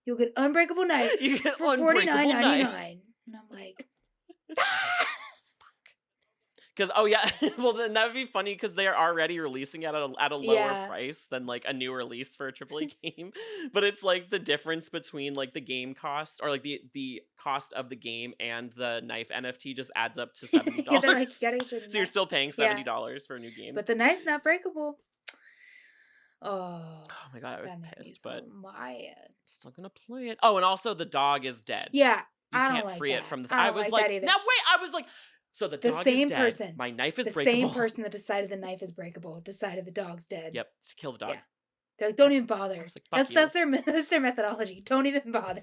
[SPEAKER 1] you'll get unbreakable knife
[SPEAKER 2] You get
[SPEAKER 1] for
[SPEAKER 2] unbreakable knife.
[SPEAKER 1] $49.99. And I'm like, ah!
[SPEAKER 2] Because oh yeah, well then that would be funny because they are already releasing it at a lower
[SPEAKER 1] Yeah.
[SPEAKER 2] price than like a new release for a AAA game. But it's like the difference between like the game cost or like the cost of the game and the knife NFT just adds up to $70.
[SPEAKER 1] They're like, you gotta get rid of
[SPEAKER 2] So you're
[SPEAKER 1] knife.
[SPEAKER 2] still paying
[SPEAKER 1] Yeah.
[SPEAKER 2] $70 for a new game.
[SPEAKER 1] But the knife's not breakable. Oh,
[SPEAKER 2] Oh my god, I was
[SPEAKER 1] that makes me
[SPEAKER 2] pissed,
[SPEAKER 1] so
[SPEAKER 2] but
[SPEAKER 1] mad.
[SPEAKER 2] still gonna play it. Oh, and also the dog is dead.
[SPEAKER 1] Yeah,
[SPEAKER 2] You
[SPEAKER 1] I don't
[SPEAKER 2] can't
[SPEAKER 1] like
[SPEAKER 2] free it
[SPEAKER 1] that.
[SPEAKER 2] from the.
[SPEAKER 1] I
[SPEAKER 2] I
[SPEAKER 1] don't
[SPEAKER 2] was
[SPEAKER 1] like
[SPEAKER 2] like,
[SPEAKER 1] that either.
[SPEAKER 2] now wait. I was like, so the
[SPEAKER 1] The
[SPEAKER 2] dog is
[SPEAKER 1] same
[SPEAKER 2] dead.
[SPEAKER 1] person,
[SPEAKER 2] My knife is
[SPEAKER 1] the
[SPEAKER 2] breakable.
[SPEAKER 1] same person that decided the knife is breakable decided the dog's dead.
[SPEAKER 2] Yep, to kill the dog.
[SPEAKER 1] Yeah. They're like, don't even bother.
[SPEAKER 2] I was like, fuck you.
[SPEAKER 1] That's their methodology. Don't even bother.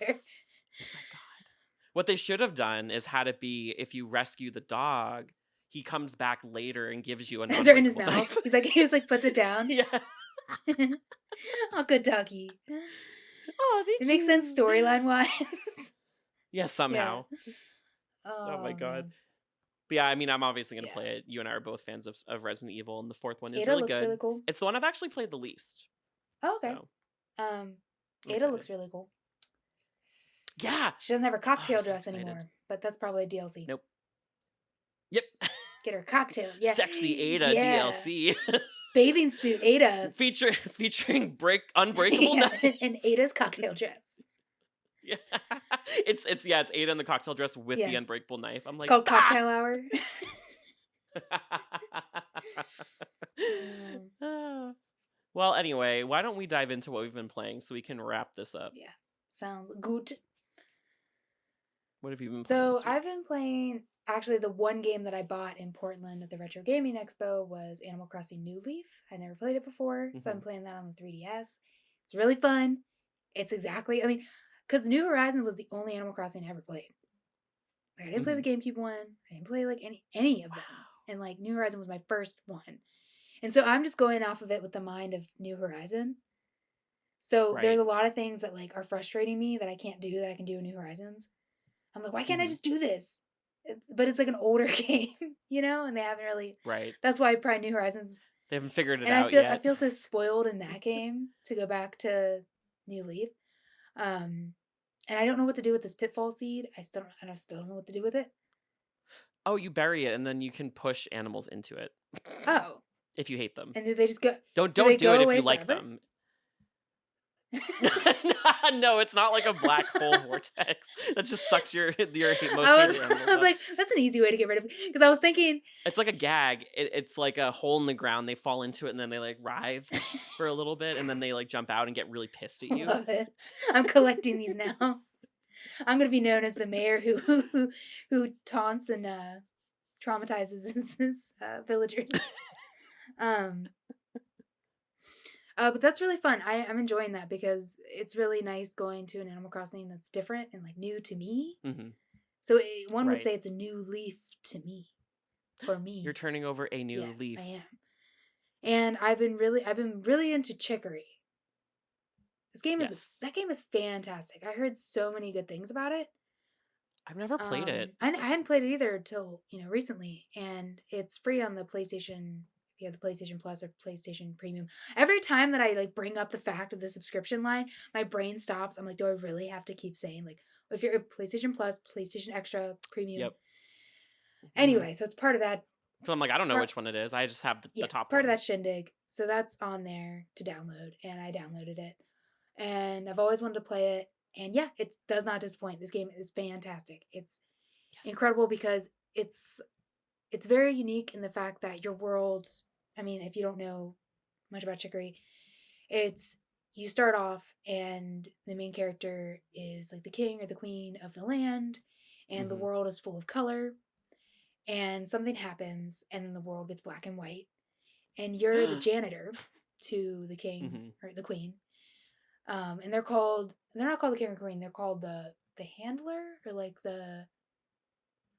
[SPEAKER 2] Oh my god. What they should have done is had it be if you rescue the dog, he comes back later and gives you a
[SPEAKER 1] Hands are in his
[SPEAKER 2] non-breakable
[SPEAKER 1] mouth.
[SPEAKER 2] knife.
[SPEAKER 1] He just like puts it down.
[SPEAKER 2] Yeah.
[SPEAKER 1] Oh, good doggy.
[SPEAKER 2] Oh,
[SPEAKER 1] It
[SPEAKER 2] thank
[SPEAKER 1] makes sense
[SPEAKER 2] you.
[SPEAKER 1] storyline wise.
[SPEAKER 2] Yeah,
[SPEAKER 1] Yeah.
[SPEAKER 2] somehow. Oh my
[SPEAKER 1] Oh
[SPEAKER 2] god.
[SPEAKER 1] man.
[SPEAKER 2] But yeah, I mean, I'm obviously gonna
[SPEAKER 1] Yeah.
[SPEAKER 2] play it. You and I are both fans of Resident Evil, and the fourth one is
[SPEAKER 1] Ada
[SPEAKER 2] really
[SPEAKER 1] looks really
[SPEAKER 2] good.
[SPEAKER 1] cool.
[SPEAKER 2] It's the one I've actually played the least,
[SPEAKER 1] Oh, okay.
[SPEAKER 2] so
[SPEAKER 1] Um,
[SPEAKER 2] I'm
[SPEAKER 1] Ada
[SPEAKER 2] excited.
[SPEAKER 1] looks really cool.
[SPEAKER 2] Yeah.
[SPEAKER 1] She doesn't have her
[SPEAKER 2] Oh, I'm
[SPEAKER 1] cocktail
[SPEAKER 2] so
[SPEAKER 1] dress
[SPEAKER 2] excited.
[SPEAKER 1] anymore, but that's probably a DLC.
[SPEAKER 2] Nope. Yep.
[SPEAKER 1] Get her cocktail. Yeah.
[SPEAKER 2] Sexy Ada
[SPEAKER 1] Yeah.
[SPEAKER 2] DLC.
[SPEAKER 1] Bathing suit Ada.
[SPEAKER 2] Featuring Unbreakable
[SPEAKER 1] Yeah,
[SPEAKER 2] Knife.
[SPEAKER 1] and Ada's cocktail dress.
[SPEAKER 2] Yeah. It's Ada in the cocktail dress with the
[SPEAKER 1] Yes.
[SPEAKER 2] unbreakable knife. I'm
[SPEAKER 1] It's
[SPEAKER 2] like,
[SPEAKER 1] called
[SPEAKER 2] ah.
[SPEAKER 1] Cocktail Hour. Um,
[SPEAKER 2] Well, anyway, why don't we dive into what we've been playing so we can wrap this up?
[SPEAKER 1] yeah. Sounds good.
[SPEAKER 2] What have you been playing
[SPEAKER 1] So
[SPEAKER 2] this
[SPEAKER 1] I've
[SPEAKER 2] week?
[SPEAKER 1] been playing. Actually, the one game that I bought in Portland at the Retro Gaming Expo was Animal Crossing New Leaf. I never played it before, so
[SPEAKER 2] Mm-hmm.
[SPEAKER 1] I'm playing that on the 3DS. It's really fun. It's exactly, I mean, because New Horizon was the only Animal Crossing I ever played. Like, I didn't play
[SPEAKER 2] Mm-hmm.
[SPEAKER 1] the GameCube one. I didn't play like any of
[SPEAKER 2] Wow.
[SPEAKER 1] them, and like New Horizon was my first one. And so I'm just going off of it with the mind of New Horizon. So there's
[SPEAKER 2] Right.
[SPEAKER 1] a lot of things that like are frustrating me that I can't do that I can do in New Horizons. I'm like, why can't I
[SPEAKER 2] Mm-hmm.
[SPEAKER 1] just do this? But it's like an older game, and they haven't really.
[SPEAKER 2] Right.
[SPEAKER 1] That's why probably New Horizons,
[SPEAKER 2] They haven't figured it
[SPEAKER 1] and I
[SPEAKER 2] out
[SPEAKER 1] feel I
[SPEAKER 2] yet.
[SPEAKER 1] feel so spoiled in that game to go back to New Leaf, um, and I don't know what to do with this pitfall seed. I still don't know what to do with it.
[SPEAKER 2] Oh, you bury it and then you can push animals into it.
[SPEAKER 1] Oh,
[SPEAKER 2] If you hate them.
[SPEAKER 1] and do they just go?
[SPEAKER 2] Don't
[SPEAKER 1] Do they
[SPEAKER 2] don't do
[SPEAKER 1] go
[SPEAKER 2] it if you
[SPEAKER 1] away
[SPEAKER 2] like
[SPEAKER 1] forever?
[SPEAKER 2] them. No, it's not like a black hole vortex that just sucks your most
[SPEAKER 1] I was
[SPEAKER 2] hated
[SPEAKER 1] I
[SPEAKER 2] animals
[SPEAKER 1] was
[SPEAKER 2] up.
[SPEAKER 1] like, that's an easy way to get rid of it because I was thinking,
[SPEAKER 2] It's like a gag. It's like a hole in the ground. They fall into it and then they like writhe for a little bit and then they like jump out and get really pissed at you.
[SPEAKER 1] love it. I'm collecting these now. I'm gonna be known as the mayor who taunts and traumatizes his villagers. Um, but that's really fun. I'm enjoying that because it's really nice going to an Animal Crossing that's different and like new to me.
[SPEAKER 2] Mm-hmm.
[SPEAKER 1] So one would
[SPEAKER 2] Right.
[SPEAKER 1] say it's a new leaf to me. For
[SPEAKER 2] You're
[SPEAKER 1] me,
[SPEAKER 2] turning over a new
[SPEAKER 1] yes, I
[SPEAKER 2] leaf.
[SPEAKER 1] am. And I've been really into chicory.
[SPEAKER 2] Yes.
[SPEAKER 1] That game is fantastic. I heard so many good things about it.
[SPEAKER 2] I've never played it.
[SPEAKER 1] I hadn't played it either till recently, and it's free on the PlayStation. If you have the PlayStation Plus or PlayStation Premium, every time that I like bring up the fact of the subscription line, my brain stops. I'm like, do I really have to keep saying like, if you're PlayStation Plus, PlayStation Extra, Premium?
[SPEAKER 2] Yep. Mm-hmm.
[SPEAKER 1] Anyway, so it's part of that.
[SPEAKER 2] So I'm like, I don't know
[SPEAKER 1] Part
[SPEAKER 2] which one it is. I just have the
[SPEAKER 1] Yeah,
[SPEAKER 2] top
[SPEAKER 1] part of
[SPEAKER 2] one.
[SPEAKER 1] that shindig. So that's on there to download, and I downloaded it, and I've always wanted to play it. And yeah, it does not disappoint. This game is fantastic. It's
[SPEAKER 2] Yes.
[SPEAKER 1] incredible because it's very unique in the fact that your world, I mean, if you don't know much about chicory, it's you start off and the main character is like the king or the queen of the land, and the
[SPEAKER 2] Mm-hmm.
[SPEAKER 1] world is full of color, and something happens and then the world gets black and white, and you're the janitor to the king
[SPEAKER 2] Mm-hmm.
[SPEAKER 1] or the queen. And they're not called the king or queen, they're called the handler, or like the,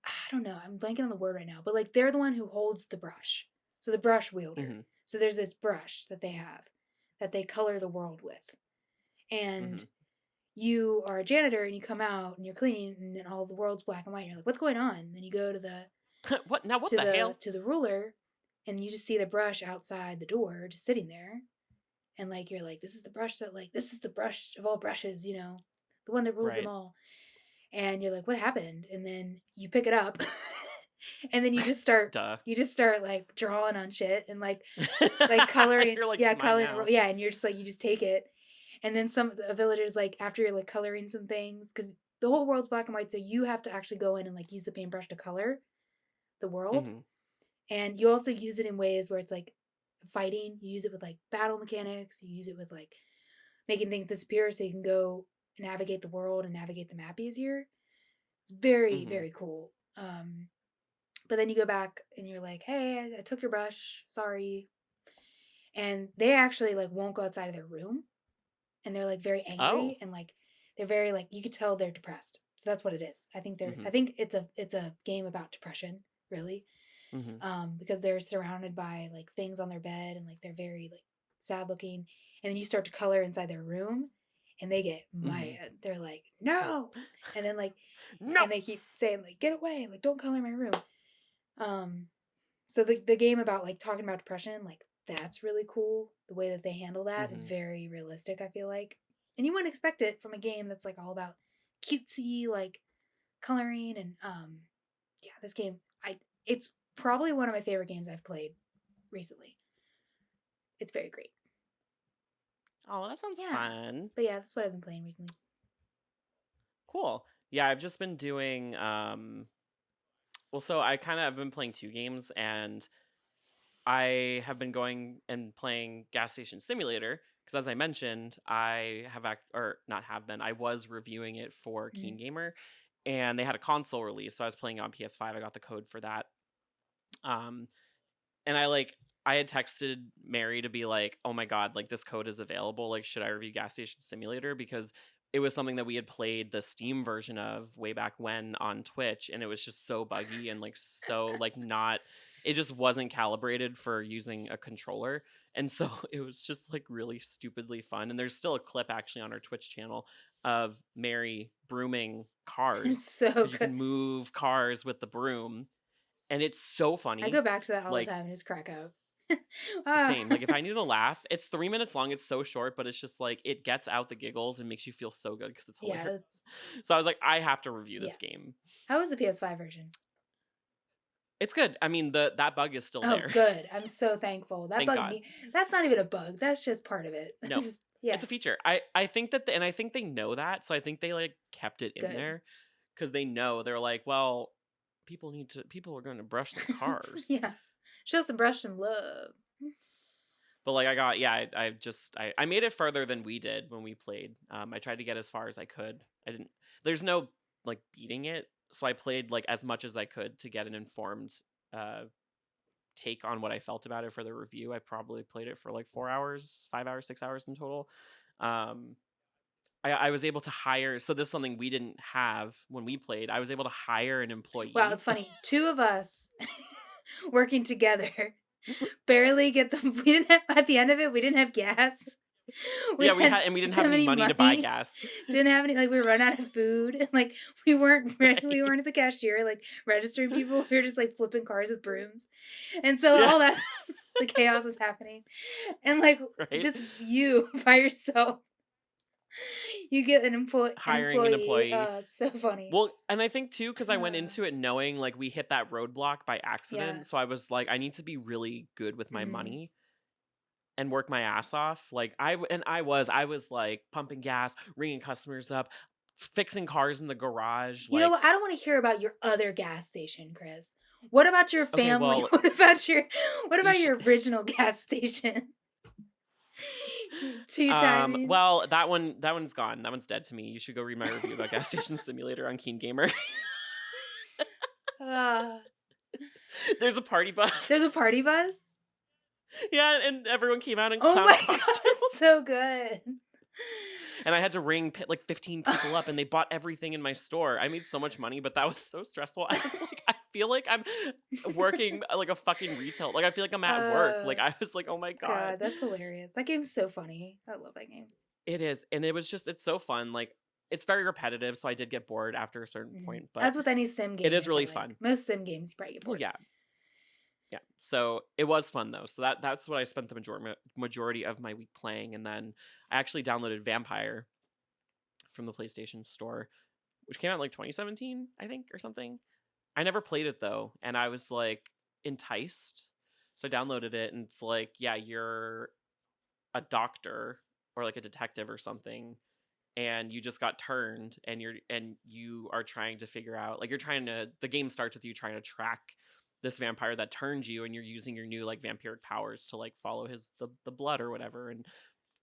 [SPEAKER 1] I don't know, I'm blanking on the word right now, but like they're the one who holds the brush. So the brush wielder.
[SPEAKER 2] Mm-hmm.
[SPEAKER 1] So there's this brush that they have that they color the world with. And
[SPEAKER 2] Mm-hmm.
[SPEAKER 1] you are a janitor and you come out and you're cleaning, and then all the world's black and white. And you're like, what's going on? And then you go to
[SPEAKER 2] What now? What the hell?
[SPEAKER 1] the ruler, and you just see the brush outside the door just sitting there. And like you're like, this is the brush this is the brush of all brushes, the one that rules them
[SPEAKER 2] Right.
[SPEAKER 1] all. And you're like, what happened? And then you pick it up and then
[SPEAKER 2] Duh.
[SPEAKER 1] you just start like drawing on shit and like coloring,
[SPEAKER 2] You're like,
[SPEAKER 1] yeah,
[SPEAKER 2] it's mine
[SPEAKER 1] coloring,
[SPEAKER 2] now.
[SPEAKER 1] yeah, and you're just like, you just take it. And then some villagers, like after you're like coloring some things, because the whole world's black and white, so you have to actually go in and like use the paintbrush to color the world.
[SPEAKER 2] Mm-hmm.
[SPEAKER 1] And you also use it in ways where it's like fighting. You use it with like battle mechanics. You use it with like making things disappear so you can go navigate the world and navigate the map easier. It's very,
[SPEAKER 2] Mm-hmm.
[SPEAKER 1] very cool. But then you go back and you're like, hey, I took your brush. Sorry. And they actually like won't go outside of their room. And they're like very
[SPEAKER 2] Oh.
[SPEAKER 1] angry, and like they're very like, you could tell they're depressed. So that's what it is.
[SPEAKER 2] Mm-hmm.
[SPEAKER 1] I think it's a game about depression, really.
[SPEAKER 2] Mm-hmm.
[SPEAKER 1] Because they're surrounded by like things on their bed, and like they're very like sad looking. And then you start to color inside their room, and they get
[SPEAKER 2] Mm-hmm.
[SPEAKER 1] mad. They're like, no. And then like,
[SPEAKER 2] No.
[SPEAKER 1] and they keep saying like, get away, like don't color my room. So the game about like talking about depression, like that's really cool. The way that they handle that is
[SPEAKER 2] Hmm.
[SPEAKER 1] very realistic, I feel like. And you wouldn't expect it from a game that's like all about cutesy like coloring and yeah, this game I it's probably one of my favorite games I've played recently. It's very great.
[SPEAKER 2] Oh, that sounds
[SPEAKER 1] Yeah.
[SPEAKER 2] fun.
[SPEAKER 1] But yeah, that's what I've been playing recently.
[SPEAKER 2] Cool. Yeah, I've just been doing well, so I kind of have been playing two games, and I have been going and playing Gas Station Simulator because, as I mentioned, I have or not have been. I was reviewing it for
[SPEAKER 1] Mhm.
[SPEAKER 2] Keen Gamer, and they had a console release, so I was playing on PS5. I got the code for that. Um, and I had texted Mary to be like, "Oh my god, like this code is available. Like, should I review Gas Station Simulator?" Because it was something that we had played the Steam version of way back when on Twitch, and it was just so buggy and like so like not. It just wasn't calibrated for using a controller, and so it was just like really stupidly fun. And there's still a clip actually on our Twitch channel of Mary brooming cars
[SPEAKER 1] So
[SPEAKER 2] because you
[SPEAKER 1] good.
[SPEAKER 2] can move cars with the broom, and it's so
[SPEAKER 1] I go
[SPEAKER 2] funny.
[SPEAKER 1] back to that all the
[SPEAKER 2] Like
[SPEAKER 1] time and just crack up. Ah.
[SPEAKER 2] same. Like if I need to laugh, it's 3 minutes long. It's so short, but it's just like it gets out the giggles and makes you feel so good because it's hilarious.
[SPEAKER 1] Yeah,
[SPEAKER 2] So I was like, I have to review this
[SPEAKER 1] yes.
[SPEAKER 2] game.
[SPEAKER 1] How was the PS5 version?
[SPEAKER 2] It's good. I mean, the that bug is still
[SPEAKER 1] Oh,
[SPEAKER 2] there.
[SPEAKER 1] good. I'm so thankful. That
[SPEAKER 2] Thank
[SPEAKER 1] bugged
[SPEAKER 2] God.
[SPEAKER 1] me. That's not even a bug. That's just part of it.
[SPEAKER 2] No,
[SPEAKER 1] Yeah,
[SPEAKER 2] it's a feature. I think that, and I think they know that. So I think they like kept it in
[SPEAKER 1] good.
[SPEAKER 2] there because they know they're like, well, people are going to brush some cars.
[SPEAKER 1] Yeah. Show some brush and love.
[SPEAKER 2] But like I got, yeah, I made it further than we did when we played. I tried to get as far as I could. I didn't. There's no like beating it, so I played like as much as I could to get an informed uh take on what I felt about it for the review. I probably played it for like 4 hours, 5 hours, 6 hours in total. Um, I was able to hire. So this is something we didn't have when we played. I was able to hire an
[SPEAKER 1] Wow,
[SPEAKER 2] employee.
[SPEAKER 1] it's funny. Two of us working together barely get the. We didn't have, at the end of it, we didn't have gas. We
[SPEAKER 2] Yeah,
[SPEAKER 1] had
[SPEAKER 2] we didn't
[SPEAKER 1] didn't
[SPEAKER 2] have
[SPEAKER 1] have
[SPEAKER 2] any
[SPEAKER 1] any
[SPEAKER 2] money to buy
[SPEAKER 1] money.
[SPEAKER 2] gas.
[SPEAKER 1] Didn't have any, like, we were run out of food. And, like, we
[SPEAKER 2] Right.
[SPEAKER 1] weren't at the cashier, like, registering people. We were just, like, flipping cars with brooms. And so
[SPEAKER 2] Yeah.
[SPEAKER 1] all that the chaos was happening. And, like,
[SPEAKER 2] Right.
[SPEAKER 1] just you by yourself. You get an
[SPEAKER 2] Hiring an
[SPEAKER 1] employee.
[SPEAKER 2] employee.
[SPEAKER 1] Oh, it's so funny.
[SPEAKER 2] Well, and I think too, because I went
[SPEAKER 1] Uh,
[SPEAKER 2] into it knowing like we hit that roadblock by
[SPEAKER 1] yeah.
[SPEAKER 2] accident. So I was like, I need to be really good with my
[SPEAKER 1] Mhm.
[SPEAKER 2] money and work my ass off. Like I was like pumping gas, ringing customers up, fixing cars in the garage.
[SPEAKER 1] You know
[SPEAKER 2] Like,
[SPEAKER 1] what? I don't wanna hear about your other gas station, Chris. What about your
[SPEAKER 2] okay,
[SPEAKER 1] family?
[SPEAKER 2] well,
[SPEAKER 1] What
[SPEAKER 2] you
[SPEAKER 1] about
[SPEAKER 2] should.
[SPEAKER 1] your original gas station? Two chiming.
[SPEAKER 2] Well, that one's gone. That one's dead to me. You should go read my review about Gas Station Simulator on Keen Gamer.
[SPEAKER 1] Ah,
[SPEAKER 2] There's a party bus.
[SPEAKER 1] there's a party bus?
[SPEAKER 2] Yeah, and everyone came out in
[SPEAKER 1] Oh
[SPEAKER 2] clown
[SPEAKER 1] my god, that's
[SPEAKER 2] costumes.
[SPEAKER 1] so good.
[SPEAKER 2] And I had to ring like 15 people up, and they bought everything in my store. I made so much money, but that was so stressful. I was like, I feel like I'm working like a fucking retail. Like I feel like I'm at work.
[SPEAKER 1] Uh,
[SPEAKER 2] Like I was like, oh my god,
[SPEAKER 1] God, that's hilarious. That game's so funny. I love that game.
[SPEAKER 2] it is, and it was just it's so fun. Like it's very repetitive, so I did get bored after a certain
[SPEAKER 1] Mhm.
[SPEAKER 2] point, but
[SPEAKER 1] As with any sim
[SPEAKER 2] it
[SPEAKER 1] game,
[SPEAKER 2] is
[SPEAKER 1] I
[SPEAKER 2] really
[SPEAKER 1] feel like.
[SPEAKER 2] fun.
[SPEAKER 1] Most sim games, you probably get
[SPEAKER 2] Well,
[SPEAKER 1] bored.
[SPEAKER 2] yeah, yeah. So it was fun though. So that's what I spent the majority of my week playing, and then I actually downloaded Vampire from the PlayStation Store, which came out in like 2017, I think, or something. I never played it though, and I was like enticed. So I downloaded it, and it's like, yeah, you're a doctor or like a detective or something, and you just got turned, and you are trying to figure out, like, you're trying to. The game starts with you trying to track this vampire that turned you, and you're using your new like vampiric powers to like follow the blood or whatever, and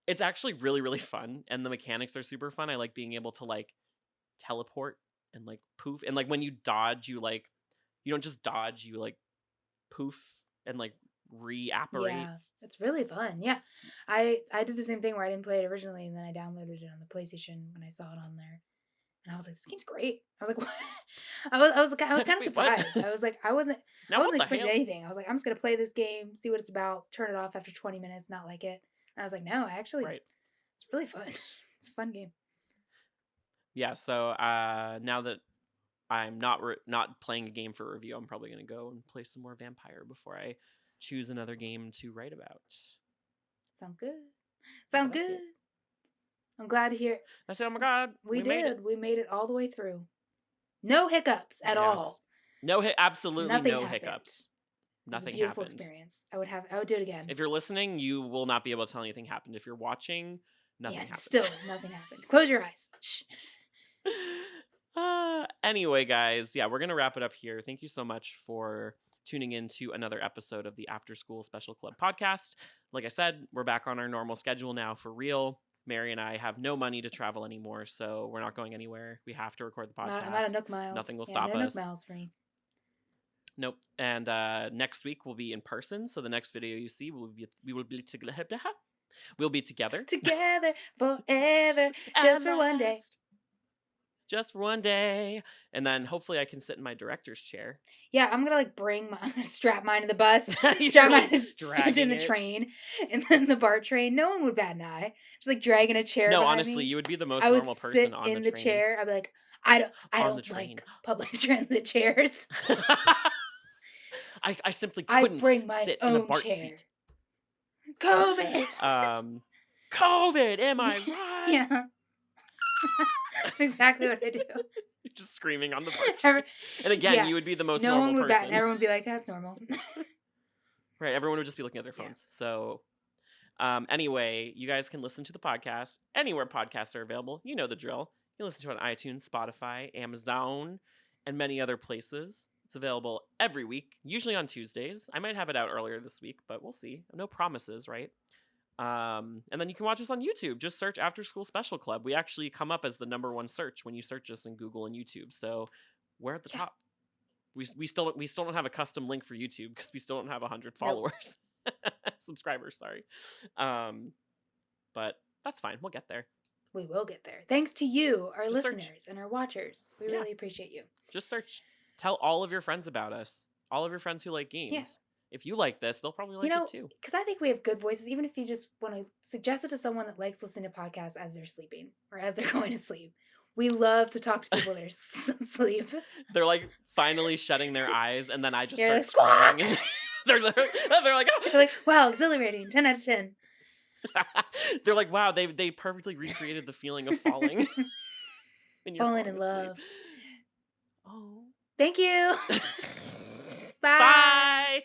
[SPEAKER 2] it's actually really really fun, and the mechanics are super fun. I like being able to like teleport and like poof, and like when you dodge, you don't just dodge, you like poof and like reapparate.
[SPEAKER 1] Yeah, it's really fun. Yeah. I did the same thing where I didn't play it originally and then I downloaded it on the PlayStation when I saw it on there. And I was like, this game's great. I was like, what? I was kind of
[SPEAKER 2] Wait, what?
[SPEAKER 1] surprised. I was like, I
[SPEAKER 2] Now what
[SPEAKER 1] wasn't
[SPEAKER 2] the
[SPEAKER 1] expecting
[SPEAKER 2] hell?
[SPEAKER 1] anything. I was like, I'm just gonna play this game, see what it's about, turn it off after 20 minutes, not like it. And I was like, no,
[SPEAKER 2] Right.
[SPEAKER 1] it's really fun. It's a fun game.
[SPEAKER 2] Yeah, so now that I'm not playing a game for review. I'm probably going to go and play some more Vampire before I choose another game to write about.
[SPEAKER 1] Sounds good.
[SPEAKER 2] But
[SPEAKER 1] Sounds
[SPEAKER 2] that's
[SPEAKER 1] good.
[SPEAKER 2] it.
[SPEAKER 1] I'm glad to hear.
[SPEAKER 2] That's it. Oh my God.
[SPEAKER 1] We
[SPEAKER 2] made it.
[SPEAKER 1] did. We made it all the way through. No hiccups at all.
[SPEAKER 2] No absolutely
[SPEAKER 1] Nothing
[SPEAKER 2] no
[SPEAKER 1] happened.
[SPEAKER 2] hiccups.
[SPEAKER 1] It was a
[SPEAKER 2] Nothing
[SPEAKER 1] beautiful
[SPEAKER 2] happened.
[SPEAKER 1] experience. I would do it again.
[SPEAKER 2] If you're listening, you will not be able to tell anything happened. If you're watching, nothing happened.
[SPEAKER 1] Still nothing happened. Close your eyes. Shh.
[SPEAKER 2] Anyway, guys, yeah, we're gonna wrap it up here. Thank you so much for tuning in to another episode of the After School Special Club podcast. Like I said, we're back on our normal schedule now for real. Mary and I have no money to travel anymore, so we're not going anywhere. We have to record the podcast.
[SPEAKER 1] I'm out of Nook Miles.
[SPEAKER 2] Nothing will stop
[SPEAKER 1] no
[SPEAKER 2] us.
[SPEAKER 1] Nook Miles for me.
[SPEAKER 2] Nope. And next week we'll be in person. So the next video you see we'll be together. We'll be together.
[SPEAKER 1] Together forever, just for one day.
[SPEAKER 2] Just for one day. And then hopefully I can sit in my director's chair.
[SPEAKER 1] Yeah, I'm gonna I'm gonna strap mine to the bus, strap mine to the train, and then the BART train. No one would bat an eye. Just dragging a chair.
[SPEAKER 2] No,
[SPEAKER 1] behind
[SPEAKER 2] honestly,
[SPEAKER 1] me.
[SPEAKER 2] you would be the most normal person on the train.
[SPEAKER 1] In the chair. I'd be like, I don't like public transit chairs.
[SPEAKER 2] I simply couldn't sit in a BART seat.
[SPEAKER 1] COVID.
[SPEAKER 2] COVID, am I right?
[SPEAKER 1] Yeah. That's exactly what I do.
[SPEAKER 2] You're just screaming on the BART. And again, you would be the most normal person.
[SPEAKER 1] Everyone would be like, that's normal.
[SPEAKER 2] Right, everyone would just be looking at their phones. Yeah. So anyway, you guys can listen to the podcast anywhere podcasts are available. You know the drill. You can listen to it on iTunes, Spotify, Amazon, and many other places. It's available every week, usually on Tuesdays. I might have it out earlier this week, but we'll see. No promises, right? And then you can watch us on YouTube. Just search After School Special Club. We actually come up as the #1 search when you search us in Google and YouTube. So we're at the top. We still don't have a custom link for YouTube because we still don't have 100 followers. Nope. Subscribers, sorry. But that's fine. We'll get there.
[SPEAKER 1] We will get there. Thanks to you, our listeners and our watchers. We really appreciate you.
[SPEAKER 2] Just search. Tell all of your friends about us. All of your friends who like games. Yeah. If you like this, they'll probably like it too.
[SPEAKER 1] Because I think we have good voices, even if you just want to suggest it to someone that likes listening to podcasts as they're sleeping or as they're going to sleep. We love to talk to people that are asleep.
[SPEAKER 2] They're finally shutting their eyes, and then I just start screaming. And they're like, oh.
[SPEAKER 1] They're like, wow, exhilarating, 10 out of 10.
[SPEAKER 2] They're like, wow, they perfectly recreated the feeling of falling.
[SPEAKER 1] Falling in love.
[SPEAKER 2] Oh.
[SPEAKER 1] Thank you.
[SPEAKER 2] Bye. Bye.